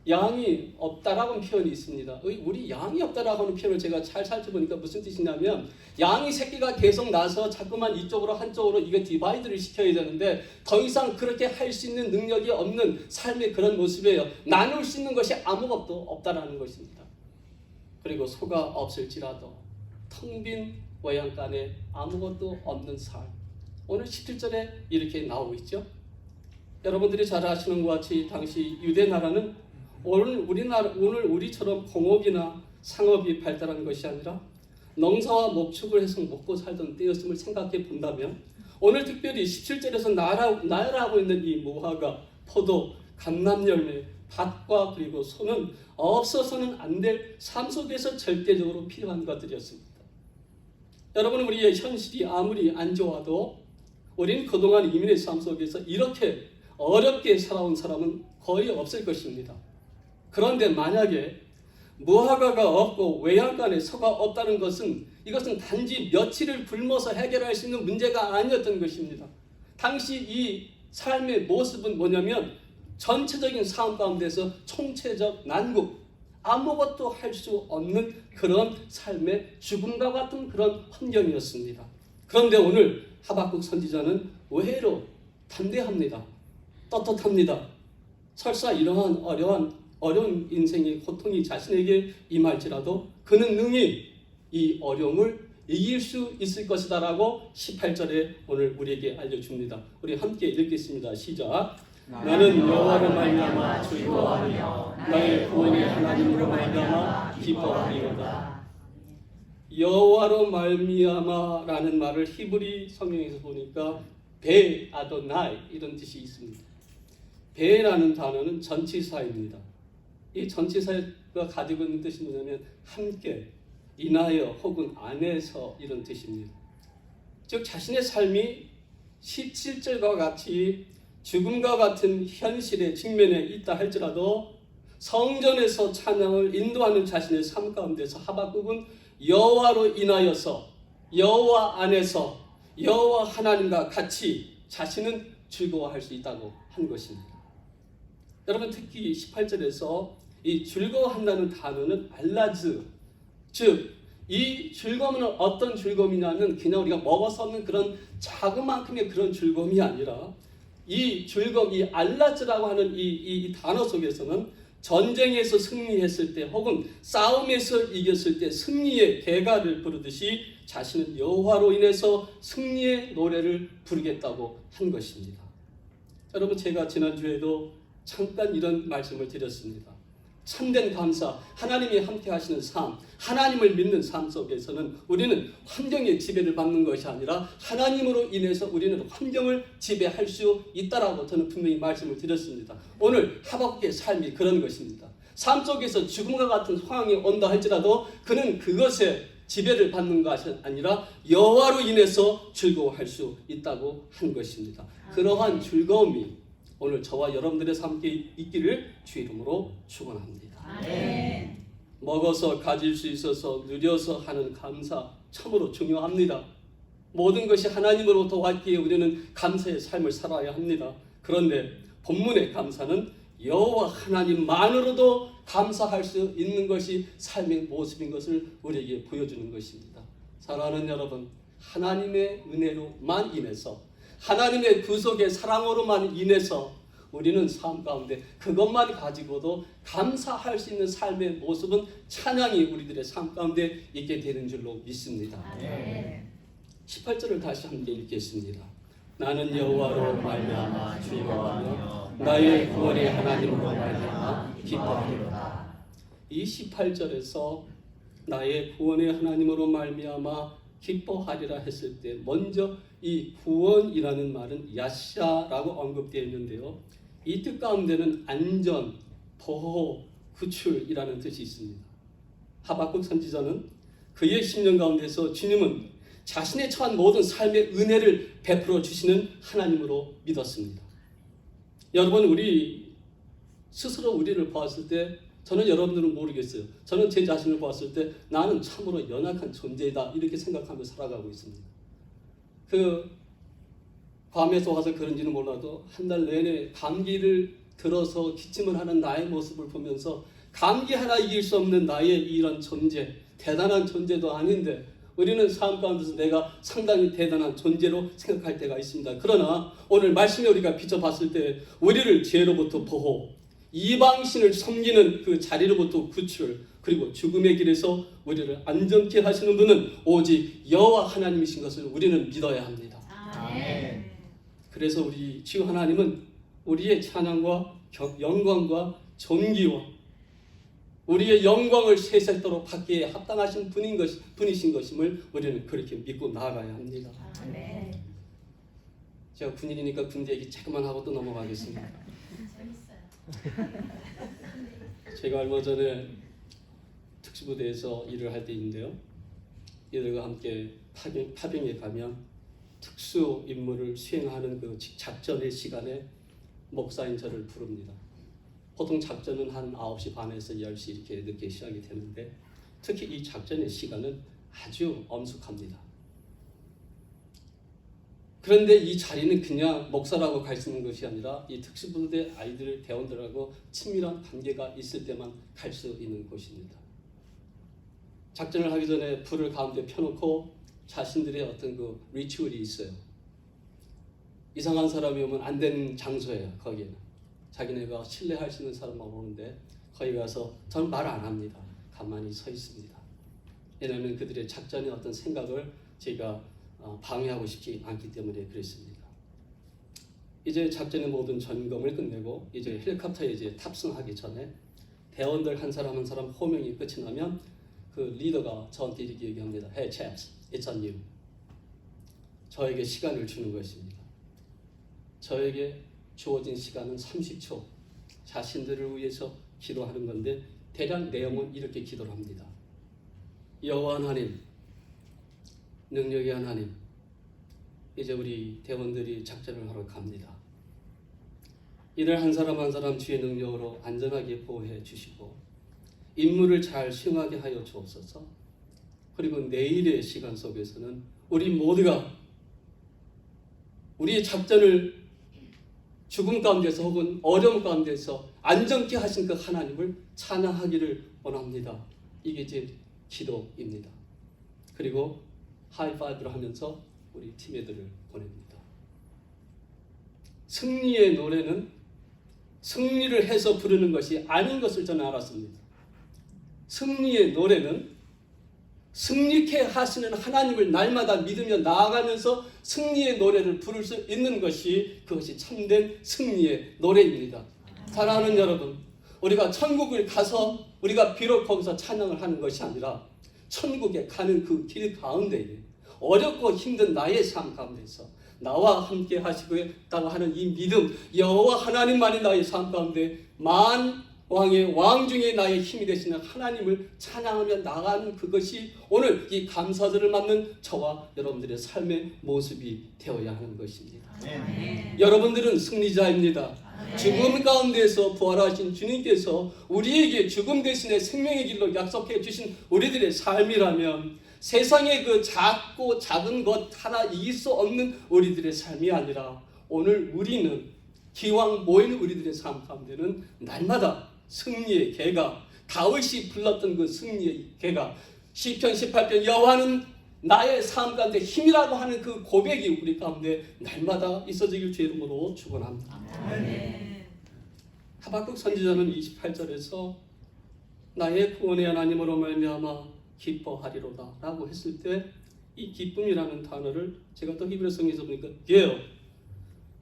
Speaker 7: 양이 없다라고 하는 표현이 있습니다. 우리 양이 없다라고 하는 표현을 제가 잘 살펴보니까 무슨 뜻이냐면, 양이 새끼가 계속 나서 자꾸만 이쪽으로 한쪽으로 이게 디바이드를 시켜야 되는데 더 이상 그렇게 할 수 있는 능력이 없는 삶의 그런 모습이에요. 나눌 수 있는 것이 아무것도 없다라는 것입니다. 그리고 소가 없을지라도 텅 빈 외양간에 아무것도 없는 삶. 오늘 17절에 이렇게 나오고 있죠. 여러분들이 잘 아시는 것 같이 당시 유대 나라는 오늘 우리처럼 공업이나 상업이 발달한 것이 아니라 농사와 목축을 해서 먹고 살던 때였음을 생각해 본다면, 오늘 특별히 17절에서 나열하고 있는 이 무화과, 포도, 감람열매, 밭과 그리고 소는 없어서는 안 될 삶 속에서 절대적으로 필요한 것들이었습니다. 여러분, 우리의 현실이 아무리 안 좋아도 우리는 그동안 이민의 삶 속에서 이렇게 어렵게 살아온 사람은 거의 없을 것입니다. 그런데 만약에 무화과가 없고 외양간에 소가 없다는 것은, 이것은 단지 며칠을 굶어서 해결할 수 있는 문제가 아니었던 것입니다. 당시 이 삶의 모습은 뭐냐면 전체적인 삶 가운데서 총체적 난국, 아무것도 할 수 없는 그런 삶의 죽음과 같은 그런 환경이었습니다. 그런데 오늘 하박국 선지자는 의외로 담대합니다. 떳떳합니다. 설사 이러한 어려운 인생의 고통이 자신에게 임할지라도 그는 능히 이 어려움을 이길 수 있을 것이다 라고 18절에 오늘 우리에게 알려줍니다. 우리 함께 읽겠습니다. 시작. 나는 여호와로 말미암아 즐거워하며 나의 구원의 하나님으로 말미암아 기뻐하리로다. 여호와로 말미암아라는 말을 히브리 성경에서 보니까 베 아도나이 이런 뜻이 있습니다. 베라는 단어는 전치사입니다. 이 전치사가 가지고 있는 뜻이 뭐냐면 함께, 인하여 혹은 안에서 이런 뜻입니다. 즉 자신의 삶이 17절과 같이 죽음과 같은 현실의 직면에 있다 할지라도 성전에서 찬양을 인도하는 자신의 삶 가운데서 하박국은 여호와로 인하여서, 여호와 안에서, 여호와 하나님과 같이 자신은 즐거워할 수 있다고 한 것입니다. 여러분, 특히 18절에서 이 즐거워한다는 단어는 알라즈, 즉 이 즐거움은 어떤 즐거움이냐면 그냥 우리가 먹어서 얻는 그런 자그만큼의 그런 즐거움이 아니라, 이 즐거움, 이 알라즈라고 하는 이 단어 속에서는 전쟁에서 승리했을 때 혹은 싸움에서 이겼을 때 승리의 대가를 부르듯이 자신은 여호와로 인해서 승리의 노래를 부르겠다고 한 것입니다. 여러분, 제가 지난주에도 잠깐 이런 말씀을 드렸습니다. 참된 감사, 하나님이 함께 하시는 삶, 하나님을 믿는 삶 속에서는 우리는 환경의 지배를 받는 것이 아니라 하나님으로 인해서 우리는 환경을 지배할 수 있다라고 저는 분명히 말씀을 드렸습니다. 오늘 하박국의 삶이 그런 것입니다. 삶 속에서 죽음과 같은 상황이 온다 할지라도 그는 그것에 지배를 받는 것이 아니라 여호와로 인해서 즐거워할 수 있다고 한 것입니다. 그러한 즐거움이 오늘 저와 여러분들의 삶에 있기를 주 이름으로 축원합니다.
Speaker 4: 아멘.
Speaker 7: 먹어서 가질 수 있어서 누려서 하는 감사 참으로 중요합니다. 모든 것이 하나님으로부터 왔기에 우리는 감사의 삶을 살아야 합니다. 그런데 본문의 감사는 여호와 하나님만으로도 감사할 수 있는 것이 삶의 모습인 것을 우리에게 보여주는 것입니다. 사랑하는 여러분, 하나님의 은혜로만 인해서, 하나님의 구속의 사랑으로만 인해서 우리는 삶 가운데 그것만 가지고도 감사할 수 있는 삶의 모습은 찬양이 우리들의 삶 가운데 있게 되는 줄로 믿습니다. 18절을 다시 함께 읽겠습니다. 나는 여호와로 말미암아 즐거워하며 나의 구원의 하나님으로 말미암아 기뻐하리로다. 이 18절에서 나의 구원의 하나님으로 말미암아 기뻐하리라 했을 때 먼저 이 구원이라는 말은 야샤라고 언급되어 있는데요. 이 뜻 가운데는 안전, 보호, 구출이라는 뜻이 있습니다. 하박국 선지자는 그의 10년 가운데서 주님은 자신의 처한 모든 삶의 은혜를 베풀어 주시는 하나님으로 믿었습니다. 여러분, 우리 스스로 우리를 보았을 때, 저는 여러분들은 모르겠어요. 저는 제 자신을 보았을 때 나는 참으로 연약한 존재이다 이렇게 생각하며 살아가고 있습니다. 밤에서 와서 그런지는 몰라도 한 달 내내 감기를 들어서 기침을 하는 나의 모습을 보면서 감기 하나 이길 수 없는 나의 이런 존재, 대단한 존재도 아닌데 우리는 삶 가운데서 내가 상당히 대단한 존재로 생각할 때가 있습니다. 그러나 오늘 말씀에 우리가 비춰봤을 때 우리를 죄로부터 보호, 이방신을 섬기는 그 자리로부터 구출, 그리고 죽음의 길에서 우리를 안전케 하시는 분은 오직 여호와 하나님이신 것을 우리는 믿어야 합니다.
Speaker 4: 아멘.
Speaker 7: 그래서 우리 주 하나님은 우리의 찬양과 영광과 존귀와 우리의 영광을 세세토록 받기에 합당하신 분이신 것임을 우리는 그렇게 믿고 나아가야 합니다.
Speaker 4: 아멘.
Speaker 7: 제가 군인이니까 군대 얘기 조금만 하고 또 넘어가겠습니다.
Speaker 4: 재밌어요.
Speaker 7: 제가 얼마 전에 특수부대에서 일을 할 때인데요. 이들과 함께 파병에 가면 특수 임무를 수행하는 그 작전의 시간에 목사인 저를 부릅니다. 보통 작전은 한 9시 반에서 10시 이렇게 늦게 시작이 되는데 특히 이 작전의 시간은 아주 엄숙합니다. 그런데 이 자리는 그냥 목사라고 갈 수 있는 것이 아니라 이 특수부대 아이들 대원들하고 친밀한 관계가 있을 때만 갈 수 있는 곳입니다. 작전을 하기 전에 불을 가운데 펴놓고 자신들의 어떤 그 리추얼이 있어요. 이상한 사람이 오면 안 되는 장소예요. 거기는 자기네가 신뢰할 수 있는 사람만 오는데 거기 가서 저는 말 안 합니다. 가만히 서 있습니다. 왜냐하면 그들의 작전의 어떤 생각을 제가 방해하고 싶지 않기 때문에 그랬습니다. 이제 작전의 모든 점검을 끝내고 이제 헬리콥터에 이제 탑승하기 전에 대원들 한 사람 한 사람 호명이 끝이 나면 그 리더가 저한테 이렇게 얘기합니다. Hey chaps, it's on you. 저에게 시간을 주는 것입니다. 저에게 주어진 시간은 30초. 자신들을 위해서 기도하는 건데 대략 내용은 이렇게 기도를 합니다. 여호와 하나님, 능력의 하나님, 이제 우리 대원들이 작전을 하러 갑니다. 이들 한 사람 한 사람 주의 능력으로 안전하게 보호해 주시고 임무를 잘 수행하게 하여 주옵소서. 그리고 내일의 시간 속에서는 우리 모두가 우리의 작전을 죽음 가운데서 혹은 어려움 가운데서 안정케 하신 그 하나님을 찬양하기를 원합니다. 이게 제 기도입니다. 그리고 하이파이브를 하면서 우리 팀애들을 보냅니다. 승리의 노래는 승리를 해서 부르는 것이 아닌 것을 저는 알았습니다. 승리의 노래는 승리케 하시는 하나님을 날마다 믿으며 나아가면서 승리의 노래를 부를 수 있는 것이 그것이 참된 승리의 노래입니다. 사랑하는 여러분, 우리가 천국을 가서 우리가 비록 거기서 찬양을 하는 것이 아니라 천국에 가는 그 길 가운데에 어렵고 힘든 나의 삶 가운데서 나와 함께 하시겠다고 하는 이 믿음, 여호와 하나님만이 나의 삶 가운데 왕의 왕 중에 나의 힘이 되시는 하나님을 찬양하며 나가는 그것이 오늘 이 감사절을 맞는 저와 여러분들의 삶의 모습이 되어야 하는 것입니다. 여러분들은 승리자입니다. 죽음 가운데서 부활하신 주님께서 우리에게 죽음 대신에 생명의 길로 약속해 주신 우리들의 삶이라면 세상의 그 작고 작은 것 하나 이길 수 없는 우리들의 삶이 아니라 오늘 우리는 기왕 모인 우리들의 삶 가운데는 날마다 승리의 개가 다윗이 불렀던 그 승리의 개가 시편 18편 여호와는 나의 삶 가운데 힘이라고 하는 그 고백이 우리 가운데 날마다 있어지길 주의 이름으로 축원합니다. 하박국 선지자는 28절에서 나의 구원의 하나님으로 말미암아 기뻐하리로다 라고 했을 때 이 기쁨이라는 단어를 제가 또 히브리 성경에서 보니까 게어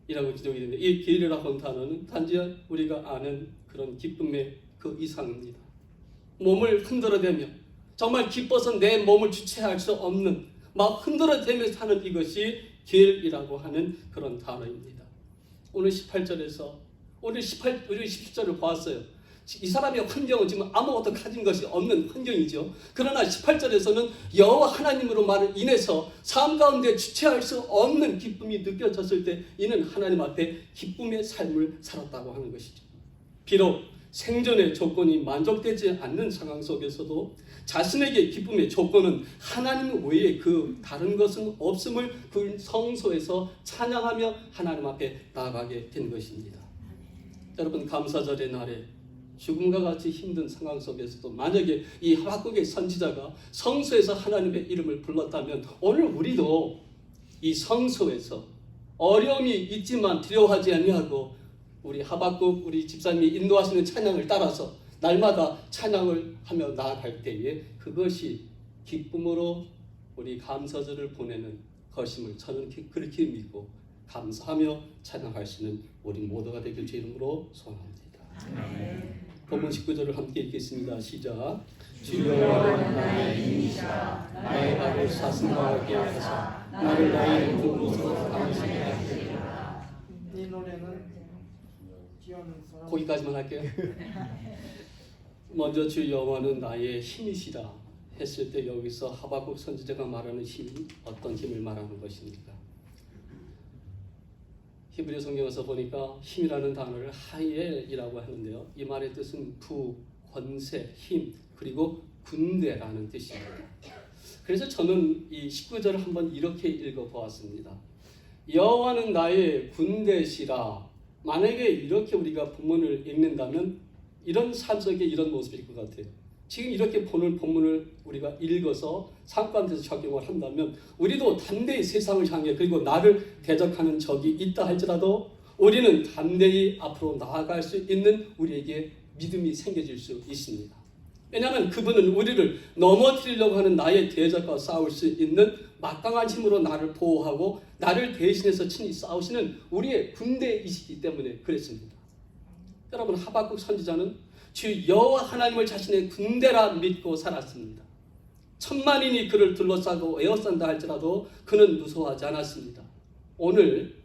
Speaker 7: 이라고 기록이 되는데 이 게르라고 하는 단어는 단지 우리가 아는 그런 기쁨의 그 이상입니다. 몸을 흔들어대며 정말 기뻐서 내 몸을 주체할 수 없는 막 흔들어대며 사는 이것이 게르라고 하는 그런 단어입니다. 오늘 18절에서 우리 17절을 보았어요. 이 사람의 환경은 지금 아무것도 가진 것이 없는 환경이죠. 그러나 18절에서는 여호와 하나님으로 말을 인해서 삶 가운데 주체할 수 없는 기쁨이 느껴졌을 때 이는 하나님 앞에 기쁨의 삶을 살았다고 하는 것이죠. 비록 생존의 조건이 만족되지 않는 상황 속에서도 자신에게 기쁨의 조건은 하나님 외에 그 다른 것은 없음을 그 성소에서 찬양하며 하나님 앞에 나아가게 된 것입니다. 여러분 감사절의 날에 죽음과 같이 힘든 상황 속에서도 만약에 이 하박국의 선지자가 성소에서 하나님의 이름을 불렀다면 오늘 우리도 이 성소에서 어려움이 있지만 두려워하지 아니하고 우리 하박국 우리 집사님이 인도하시는 찬양을 따라서 날마다 찬양을 하며 나아갈 때에 그것이 기쁨으로 우리 감사절을 보내는 것임을 저는 그렇게 믿고 감사하며 찬양할 수 있는 우리 모두가 되길 주 이름으로 소원합니다. 본문 19절을 함께 읽겠습니다. 시작. 주여 나의 힘이시라 나의 발을 사슴과 같게 하사 나를 나의 모든 곳으로 당신에게 하시리라.
Speaker 3: 이 노래는 지어는 사람
Speaker 7: 거기까지만 할게요. 먼저 주 여호와는 나의 힘이시라 했을 때 여기서 하박국 선지자가 말하는 힘이 어떤 힘을 말하는 것입니까? 히브리 성경에서 보니까 힘이라는 단어를 하엘이라고 하는데요. 이 말의 뜻은 부, 권세, 힘, 그리고 군대라는 뜻입니다. 그래서 저는 이 19절을 한번 이렇게 읽어보았습니다. 여호와는 나의 군대시라. 만약에 이렇게 우리가 본문을 읽는다면 이런 삶 속에 이런 모습일 것 같아요. 지금 이렇게 본문을 우리가 읽어서 삶 가운데서 적용을 한다면 우리도 담대히 세상을 향해 그리고 나를 대적하는 적이 있다 할지라도 우리는 담대히 앞으로 나아갈 수 있는 우리에게 믿음이 생겨질 수 있습니다. 왜냐하면 그분은 우리를 넘어뜨리려고 하는 나의 대적과 싸울 수 있는 막강한 힘으로 나를 보호하고 나를 대신해서 친히 싸우시는 우리의 군대이시기 때문에 그랬습니다. 여러분 하박국 선지자는 주 여호와 하나님을 자신의 군대라 믿고 살았습니다. 천만인이 그를 둘러싸고 에워싼다 할지라도 그는 무서워하지 않았습니다. 오늘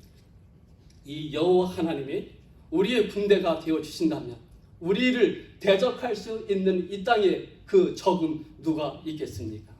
Speaker 7: 이 여호와 하나님이 우리의 군대가 되어 주신다면 우리를 대적할 수 있는 이 땅에 그 적은 누가 있겠습니까?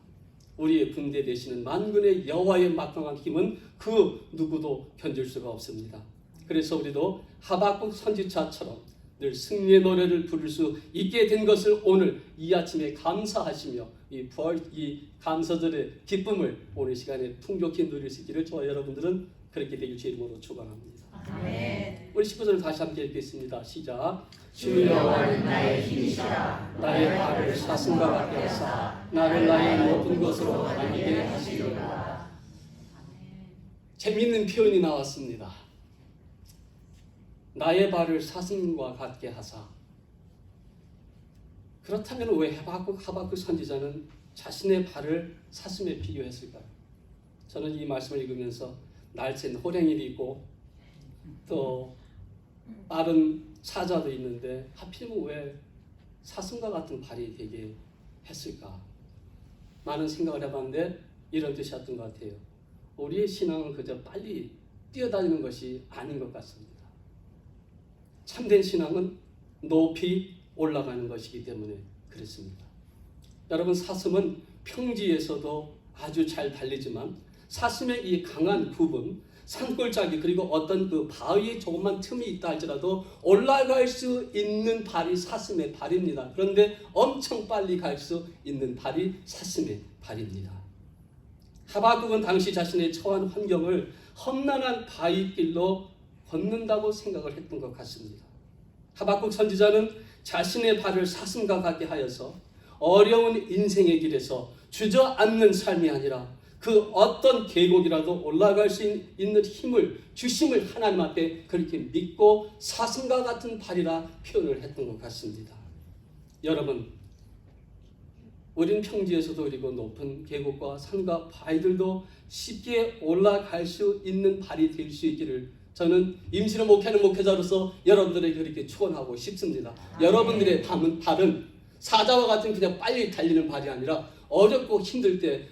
Speaker 7: 우리의 군대 되시는 만군의 여호와의 막강한 힘은 그 누구도 견딜 수가 없습니다. 그래서 우리도 하박국 선지자처럼 늘 승리의 노래를 부를 수 있게 된 것을 오늘 이 아침에 감사하시며 이 감사절의 기쁨을 오늘 시간에 풍족히 누릴 수 있기를 저와 여러분들은 그렇게 되길 주의 이름으로 축원합니다.
Speaker 4: 아멘.
Speaker 7: 우리 19절을 다시 함께 읽겠습니다. 시작.
Speaker 4: 주 여호와는 나의 힘이시라
Speaker 7: 나의 발을 사슴과 같게 하사 나를 나의 높은 곳으로 다니게 하시리라. 재미있는 표현이 나왔습니다. 나의 발을 사슴과 같게 하사. 그렇다면 왜 하박국 선지자는 자신의 발을 사슴에 비교했을까요? 저는 이 말씀을 읽으면서 날쌘 호랭이도 있고 또 빠른 사자도 있는데 하필이면 왜 사슴과 같은 발이 되게 했을까? 많은 생각을 해봤는데 이런 뜻이었던 것 같아요. 우리의 신앙은 그저 빨리 뛰어다니는 것이 아닌 것 같습니다. 참된 신앙은 높이 올라가는 것이기 때문에 그렇습니다. 여러분 사슴은 평지에서도 아주 잘 달리지만 사슴의 이 강한 부분, 산골짜기 그리고 어떤 그 바위에 조금만 틈이 있다 할지라도 올라갈 수 있는 발이 사슴의 발입니다. 그런데 엄청 빨리 갈 수 있는 발이 사슴의 발입니다. 하박국은 당시 자신의 처한 환경을 험난한 바위길로 걷는다고 생각을 했던 것 같습니다. 하박국 선지자는 자신의 발을 사슴과 같게 하여서 어려운 인생의 길에서 주저앉는 삶이 아니라 그 어떤 계곡이라도 올라갈 수 있는 힘을 주심을 하나님 앞에 그렇게 믿고 사슴과 같은 발이라 표현을 했던 것 같습니다. 여러분, 우린 평지에서도 그리고 높은 계곡과 산과 바위들도 쉽게 올라갈 수 있는 발이 될 수 있기를 저는 임시로 목회하는 목회자로서 여러분들에게 그렇게 축원하고 싶습니다. 여러분들의 발은 사자와 같은 그냥 빨리 달리는 발이 아니라 어렵고 힘들 때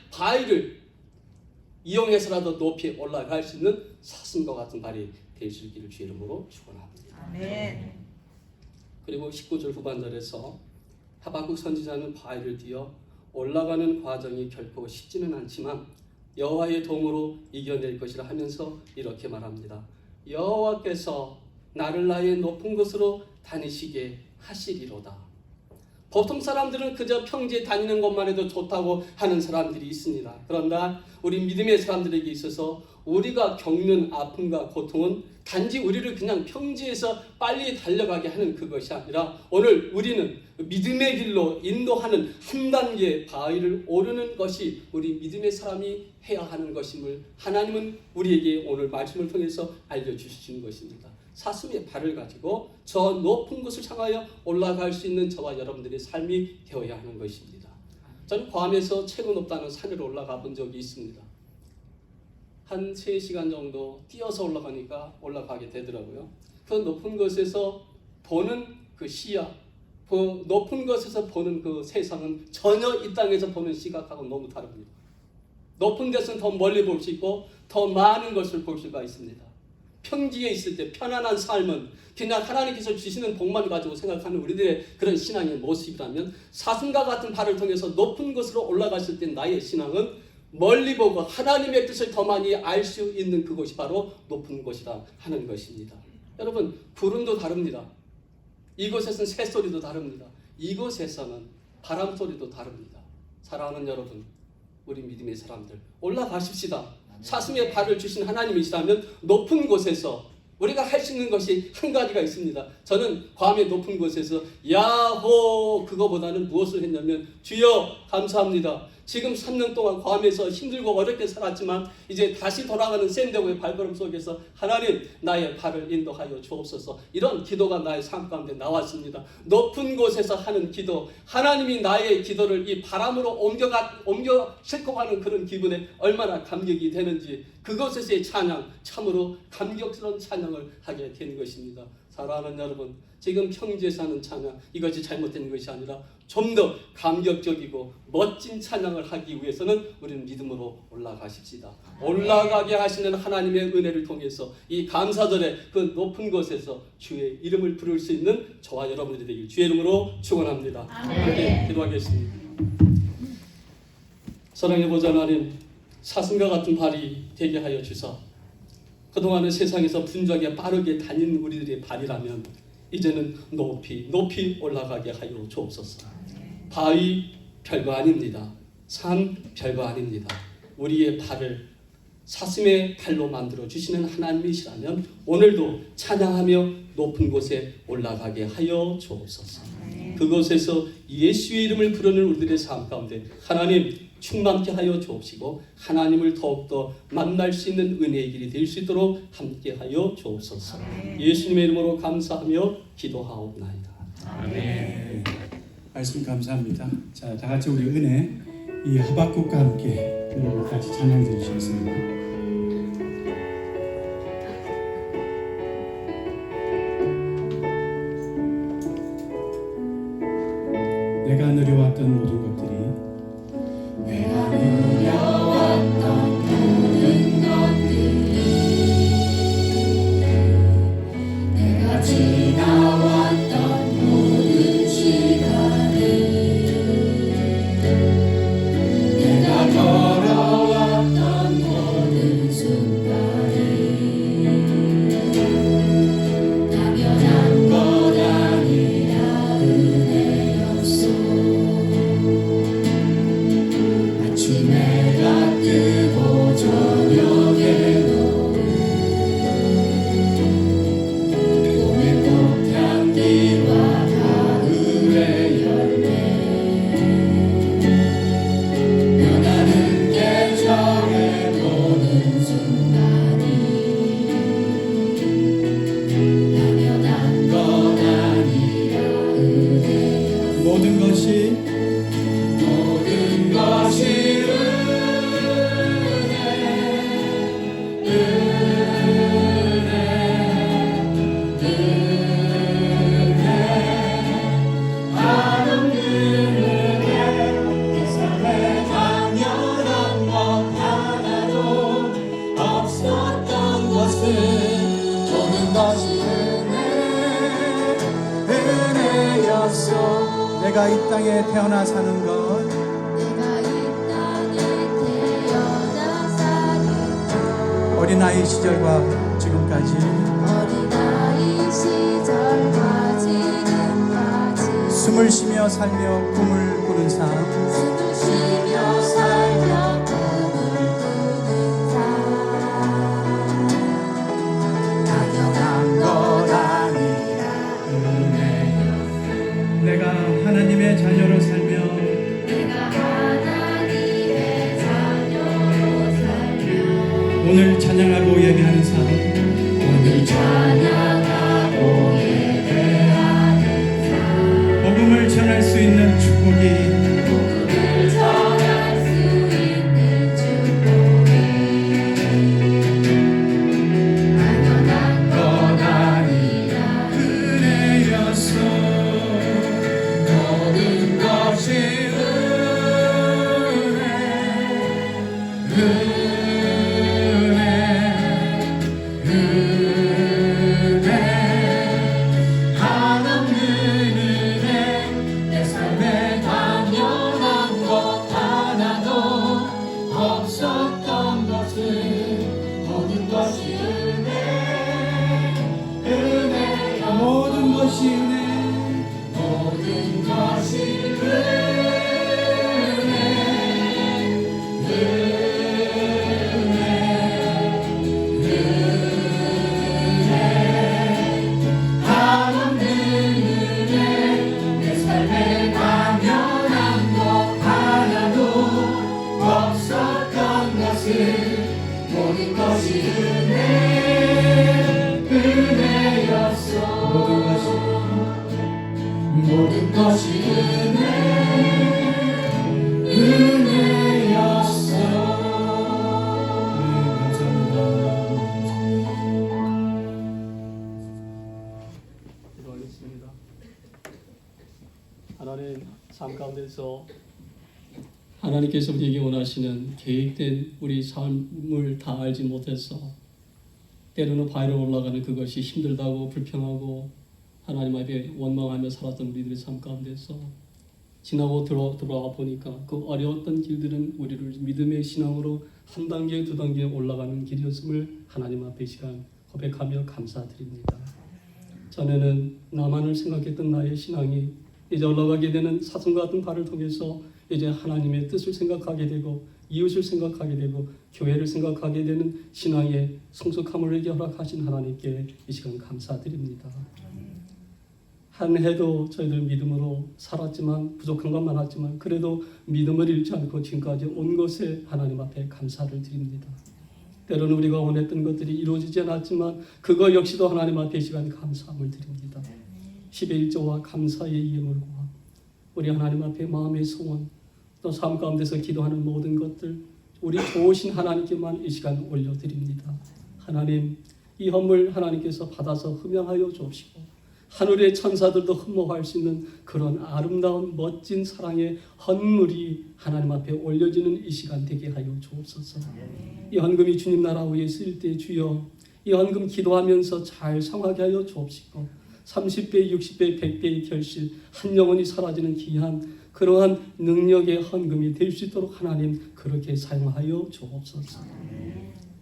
Speaker 7: 바위를 이용해서라도 높이 올라갈 수 있는 사슴과 같은 발이 될 수 있기를 주의 이름으로 축원합니다.
Speaker 3: 아멘.
Speaker 7: 그리고 19절 후반절에서 하박국 선지자는 바위를 뛰어 올라가는 과정이 결코 쉽지는 않지만 여호와의 도움으로 이겨낼 것이라 하면서 이렇게 말합니다. 여호와께서 나를 나의 높은 곳으로 다니시게 하시리로다. 보통 사람들은 그저 평지에 다니는 것만 해도 좋다고 하는 사람들이 있습니다. 그러나 우리 믿음의 사람들에게 있어서 우리가 겪는 아픔과 고통은 단지 우리를 그냥 평지에서 빨리 달려가게 하는 그것이 아니라 오늘 우리는 믿음의 길로 인도하는 한 단계 바위를 오르는 것이 우리 믿음의 사람이 해야 하는 것임을 하나님은 우리에게 오늘 말씀을 통해서 알려주시는 것입니다. 사슴의 발을 가지고 저 높은 곳을 향하여 올라갈 수 있는 저와 여러분들의 삶이 되어야 하는 것입니다. 저는 괌에서 최고 높다는 산으로 올라가 본 적이 있습니다. 한 3시간 정도 뛰어서 올라가게 되더라고요. 그 높은 곳에서 보는 그 시야, 그 높은 곳에서 보는 그 세상은 전혀 이 땅에서 보는 시각하고 너무 다릅니다. 높은 데서는 더 멀리 볼 수 있고 더 많은 것을 볼 수가 있습니다. 평지에 있을 때 편안한 삶은 그냥 하나님께서 주시는 복만 가지고 생각하는 우리들의 그런 신앙의 모습이라면 사슴과 같은 발을 통해서 높은 곳으로 올라갔을 때 나의 신앙은 멀리 보고 하나님의 뜻을 더 많이 알 수 있는 그곳이 바로 높은 곳이라 하는 것입니다. 여러분, 구름도 다릅니다. 이곳에서는 새소리도 다릅니다. 이곳에서는 바람소리도 다릅니다. 사랑하는 여러분, 우리 믿음의 사람들 올라가십시다. 사슴의 발을 주신 하나님이시라면 높은 곳에서 우리가 할 수 있는 것이 한 가지가 있습니다. 저는 괌의 높은 곳에서 야호 그거보다는 무엇을 했냐면 주여 감사합니다. 지금 3년 동안 괌에서 힘들고 어렵게 살았지만 이제 다시 돌아가는 샌디에고의 발걸음 속에서 하나님 나의 발을 인도하여 주옵소서. 이런 기도가 나의 삶 가운데 나왔습니다. 높은 곳에서 하는 기도, 하나님이 나의 기도를 이 바람으로 옮겨 싣고 가는 그런 기분에 얼마나 감격이 되는지 그것에서의 찬양, 참으로 감격스러운 찬양을 하게 된 것입니다. 사랑하는 여러분, 지금 평지에서 하는 찬양, 이것이 잘못된 것이 아니라 좀 더 감격적이고 멋진 찬양을 하기 위해서는 우리는 믿음으로 올라가십시다. 올라가게 하시는 하나님의 은혜를 통해서 이 감사절에 그 높은 곳에서 주의 이름을 부를 수 있는 저와 여러분들이 되길 주의 이름으로 축원합니다. 함께 기도하겠습니다. 사랑해 보자 하나님, 사슴과 같은 발이 되게 하여 주사 그동안은 세상에서 분주하게 빠르게 다닌 우리들의 발이라면 이제는 높이 올라가게 하여 주옵소서. 바위 별거 아닙니다. 산 별거 아닙니다. 우리의 발을 사슴의 발로 만들어 주시는 하나님이시라면 오늘도 찬양하며 높은 곳에 올라가게 하여 주옵소서. 그곳에서 예수의 이름을 부르는 우리들의 삶 가운데 하나님 충만케 하여 주옵시고 하나님을 더욱더 만날 수 있는 은혜의 길이 될 수 있도록 함께 하여 주옵소서. 예수님의 이름으로 감사하며 기도하옵나이다.
Speaker 1: 아멘. 말씀 감사합니다. 자, 다 같이 우리 은혜 이 하박국과 함께 같이 찬양 드리시겠습니다. 내가 누려왔던 모든 것들이
Speaker 5: 내가 누려왔던 모든 것들이 내가 지나왔던 모든 시간을 내가 걸어왔던 모든 순간을 당연한 것 아니라 은혜였소. 것이 은혜였소.
Speaker 1: 내가 이 땅에 태어나 사는 것
Speaker 5: 내가 이 땅에 태어나 사는 것
Speaker 1: 어린아이 시절과 지금까지
Speaker 5: 어린아이 시절과 지금까지
Speaker 1: 숨을 쉬며 살며 꿈을 꾸는 삶
Speaker 5: 숨을 쉬며 살며 꿈을 꾸는 삶
Speaker 1: 당연한 것 아니라 은혜였소. 내가 하나님의 자녀로 살며
Speaker 5: 내가 하나님의 자녀로 살며
Speaker 1: 오늘 찬양하고 예배하는 삶
Speaker 5: 오늘 찬양하고 예배하는
Speaker 1: 복음을 전할 수 있는 축복이
Speaker 5: 복음을 전할 수 있는 축복이 당연한 것 아니라
Speaker 1: 은혜였소.
Speaker 5: 모든 것이
Speaker 1: 한없는 은혜 내 삶에 당연한 것 하나도 없었던 것은 모든 것이 은혜 모든 것이 은혜 모든 것이 한없는 은혜 내 삶에 당연한 것 하나도 없었던 것은 모든 것이 은혜였소. 모든 것이 은혜였소. 감사합니다.
Speaker 7: 기도하겠습니다. 하나님, 삶 가운데서 하나님께서 우리에게 원하시는 계획된 우리 삶을 다 알지 못해서 때로는 바위로 올라가는 그것이 힘들다고 불평하고 하나님 앞에 원망하며 살았던 우리들의 삶 가운데서 지나고 돌아와 보니까 그 어려웠던 길들은 우리를 믿음의 신앙으로 한 단계 두 단계 올라가는 길이었음을 하나님 앞에 이 시간 고백하며 감사드립니다. 전에는 나만을 생각했던 나의 신앙이 이제 올라가게 되는 사슴과 같은 발을 통해서 이제 하나님의 뜻을 생각하게 되고 이웃을 생각하게 되고 교회를 생각하게 되는 신앙의 성숙함을 허락하신 하나님께 이 시간 감사드립니다. 한 해도 저희들 믿음으로 살았지만 부족한 건 많았지만 그래도 믿음을 잃지 않고 지금까지 온 것에 하나님 앞에 감사를 드립니다. 때로는 우리가 원했던 것들이 이루어지지 않았지만 그거 역시도 하나님 앞에 이 시간 감사함을 드립니다. 11조와 감사의 예물과 우리 하나님 앞에 마음의 소원 또 삶 가운데서 기도하는 모든 것들 우리 좋으신 하나님께만 이 시간 올려드립니다. 하나님 이 헌물 하나님께서 받아서 흠양하여 주옵시고 하늘의 천사들도 흠모할 수 있는 그런 아름다운 멋진 사랑의 헌물이 하나님 앞에 올려지는 이 시간 되게 하여 주옵소서. 이 헌금이 주님 나라 위에 쓰일 때 주여 이 헌금 기도하면서 잘 성하게 하여 주옵시고 30배, 60배, 100배의 결실 한 영혼이 사라지는 귀한 그러한 능력의 헌금이 될 수 있도록 하나님 그렇게 사용하여 주옵소서.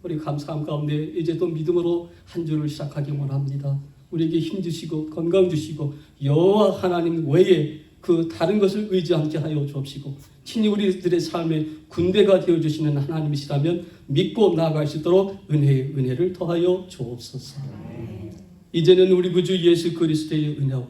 Speaker 7: 우리 감사함 가운데 이제 또 믿음으로 한 주를 시작하기 원합니다. 우리에게 힘 주시고 건강 주시고 여호와 하나님 외에 그 다른 것을 의지 않게 하여 주옵시고 친히 우리들의 삶의 군대가 되어주시는 하나님이시라면 믿고 나아갈 수 있도록 은혜의 은혜를 더하여 주옵소서. 이제는 우리 구주 예수 그리스도의 은혜와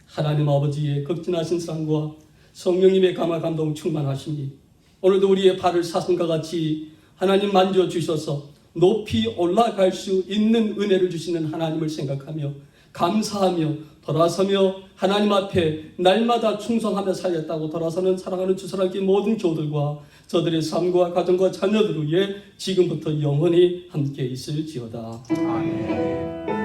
Speaker 7: 하나님 아버지의 극진하신 사랑과 성령님의 감화 감동 충만하시니 오늘도 우리의 발을 사슴과 같이 하나님 만져주셔서 높이 올라갈 수 있는 은혜를 주시는 하나님을 생각하며 감사하며 돌아서며 하나님 앞에 날마다 충성하며 살겠다고 돌아서는 사랑하는 주사랑교회 모든 교우들과 저들의 삶과 가정과 자녀들 위해 지금부터 영원히 함께 있을지어다.
Speaker 1: 아멘.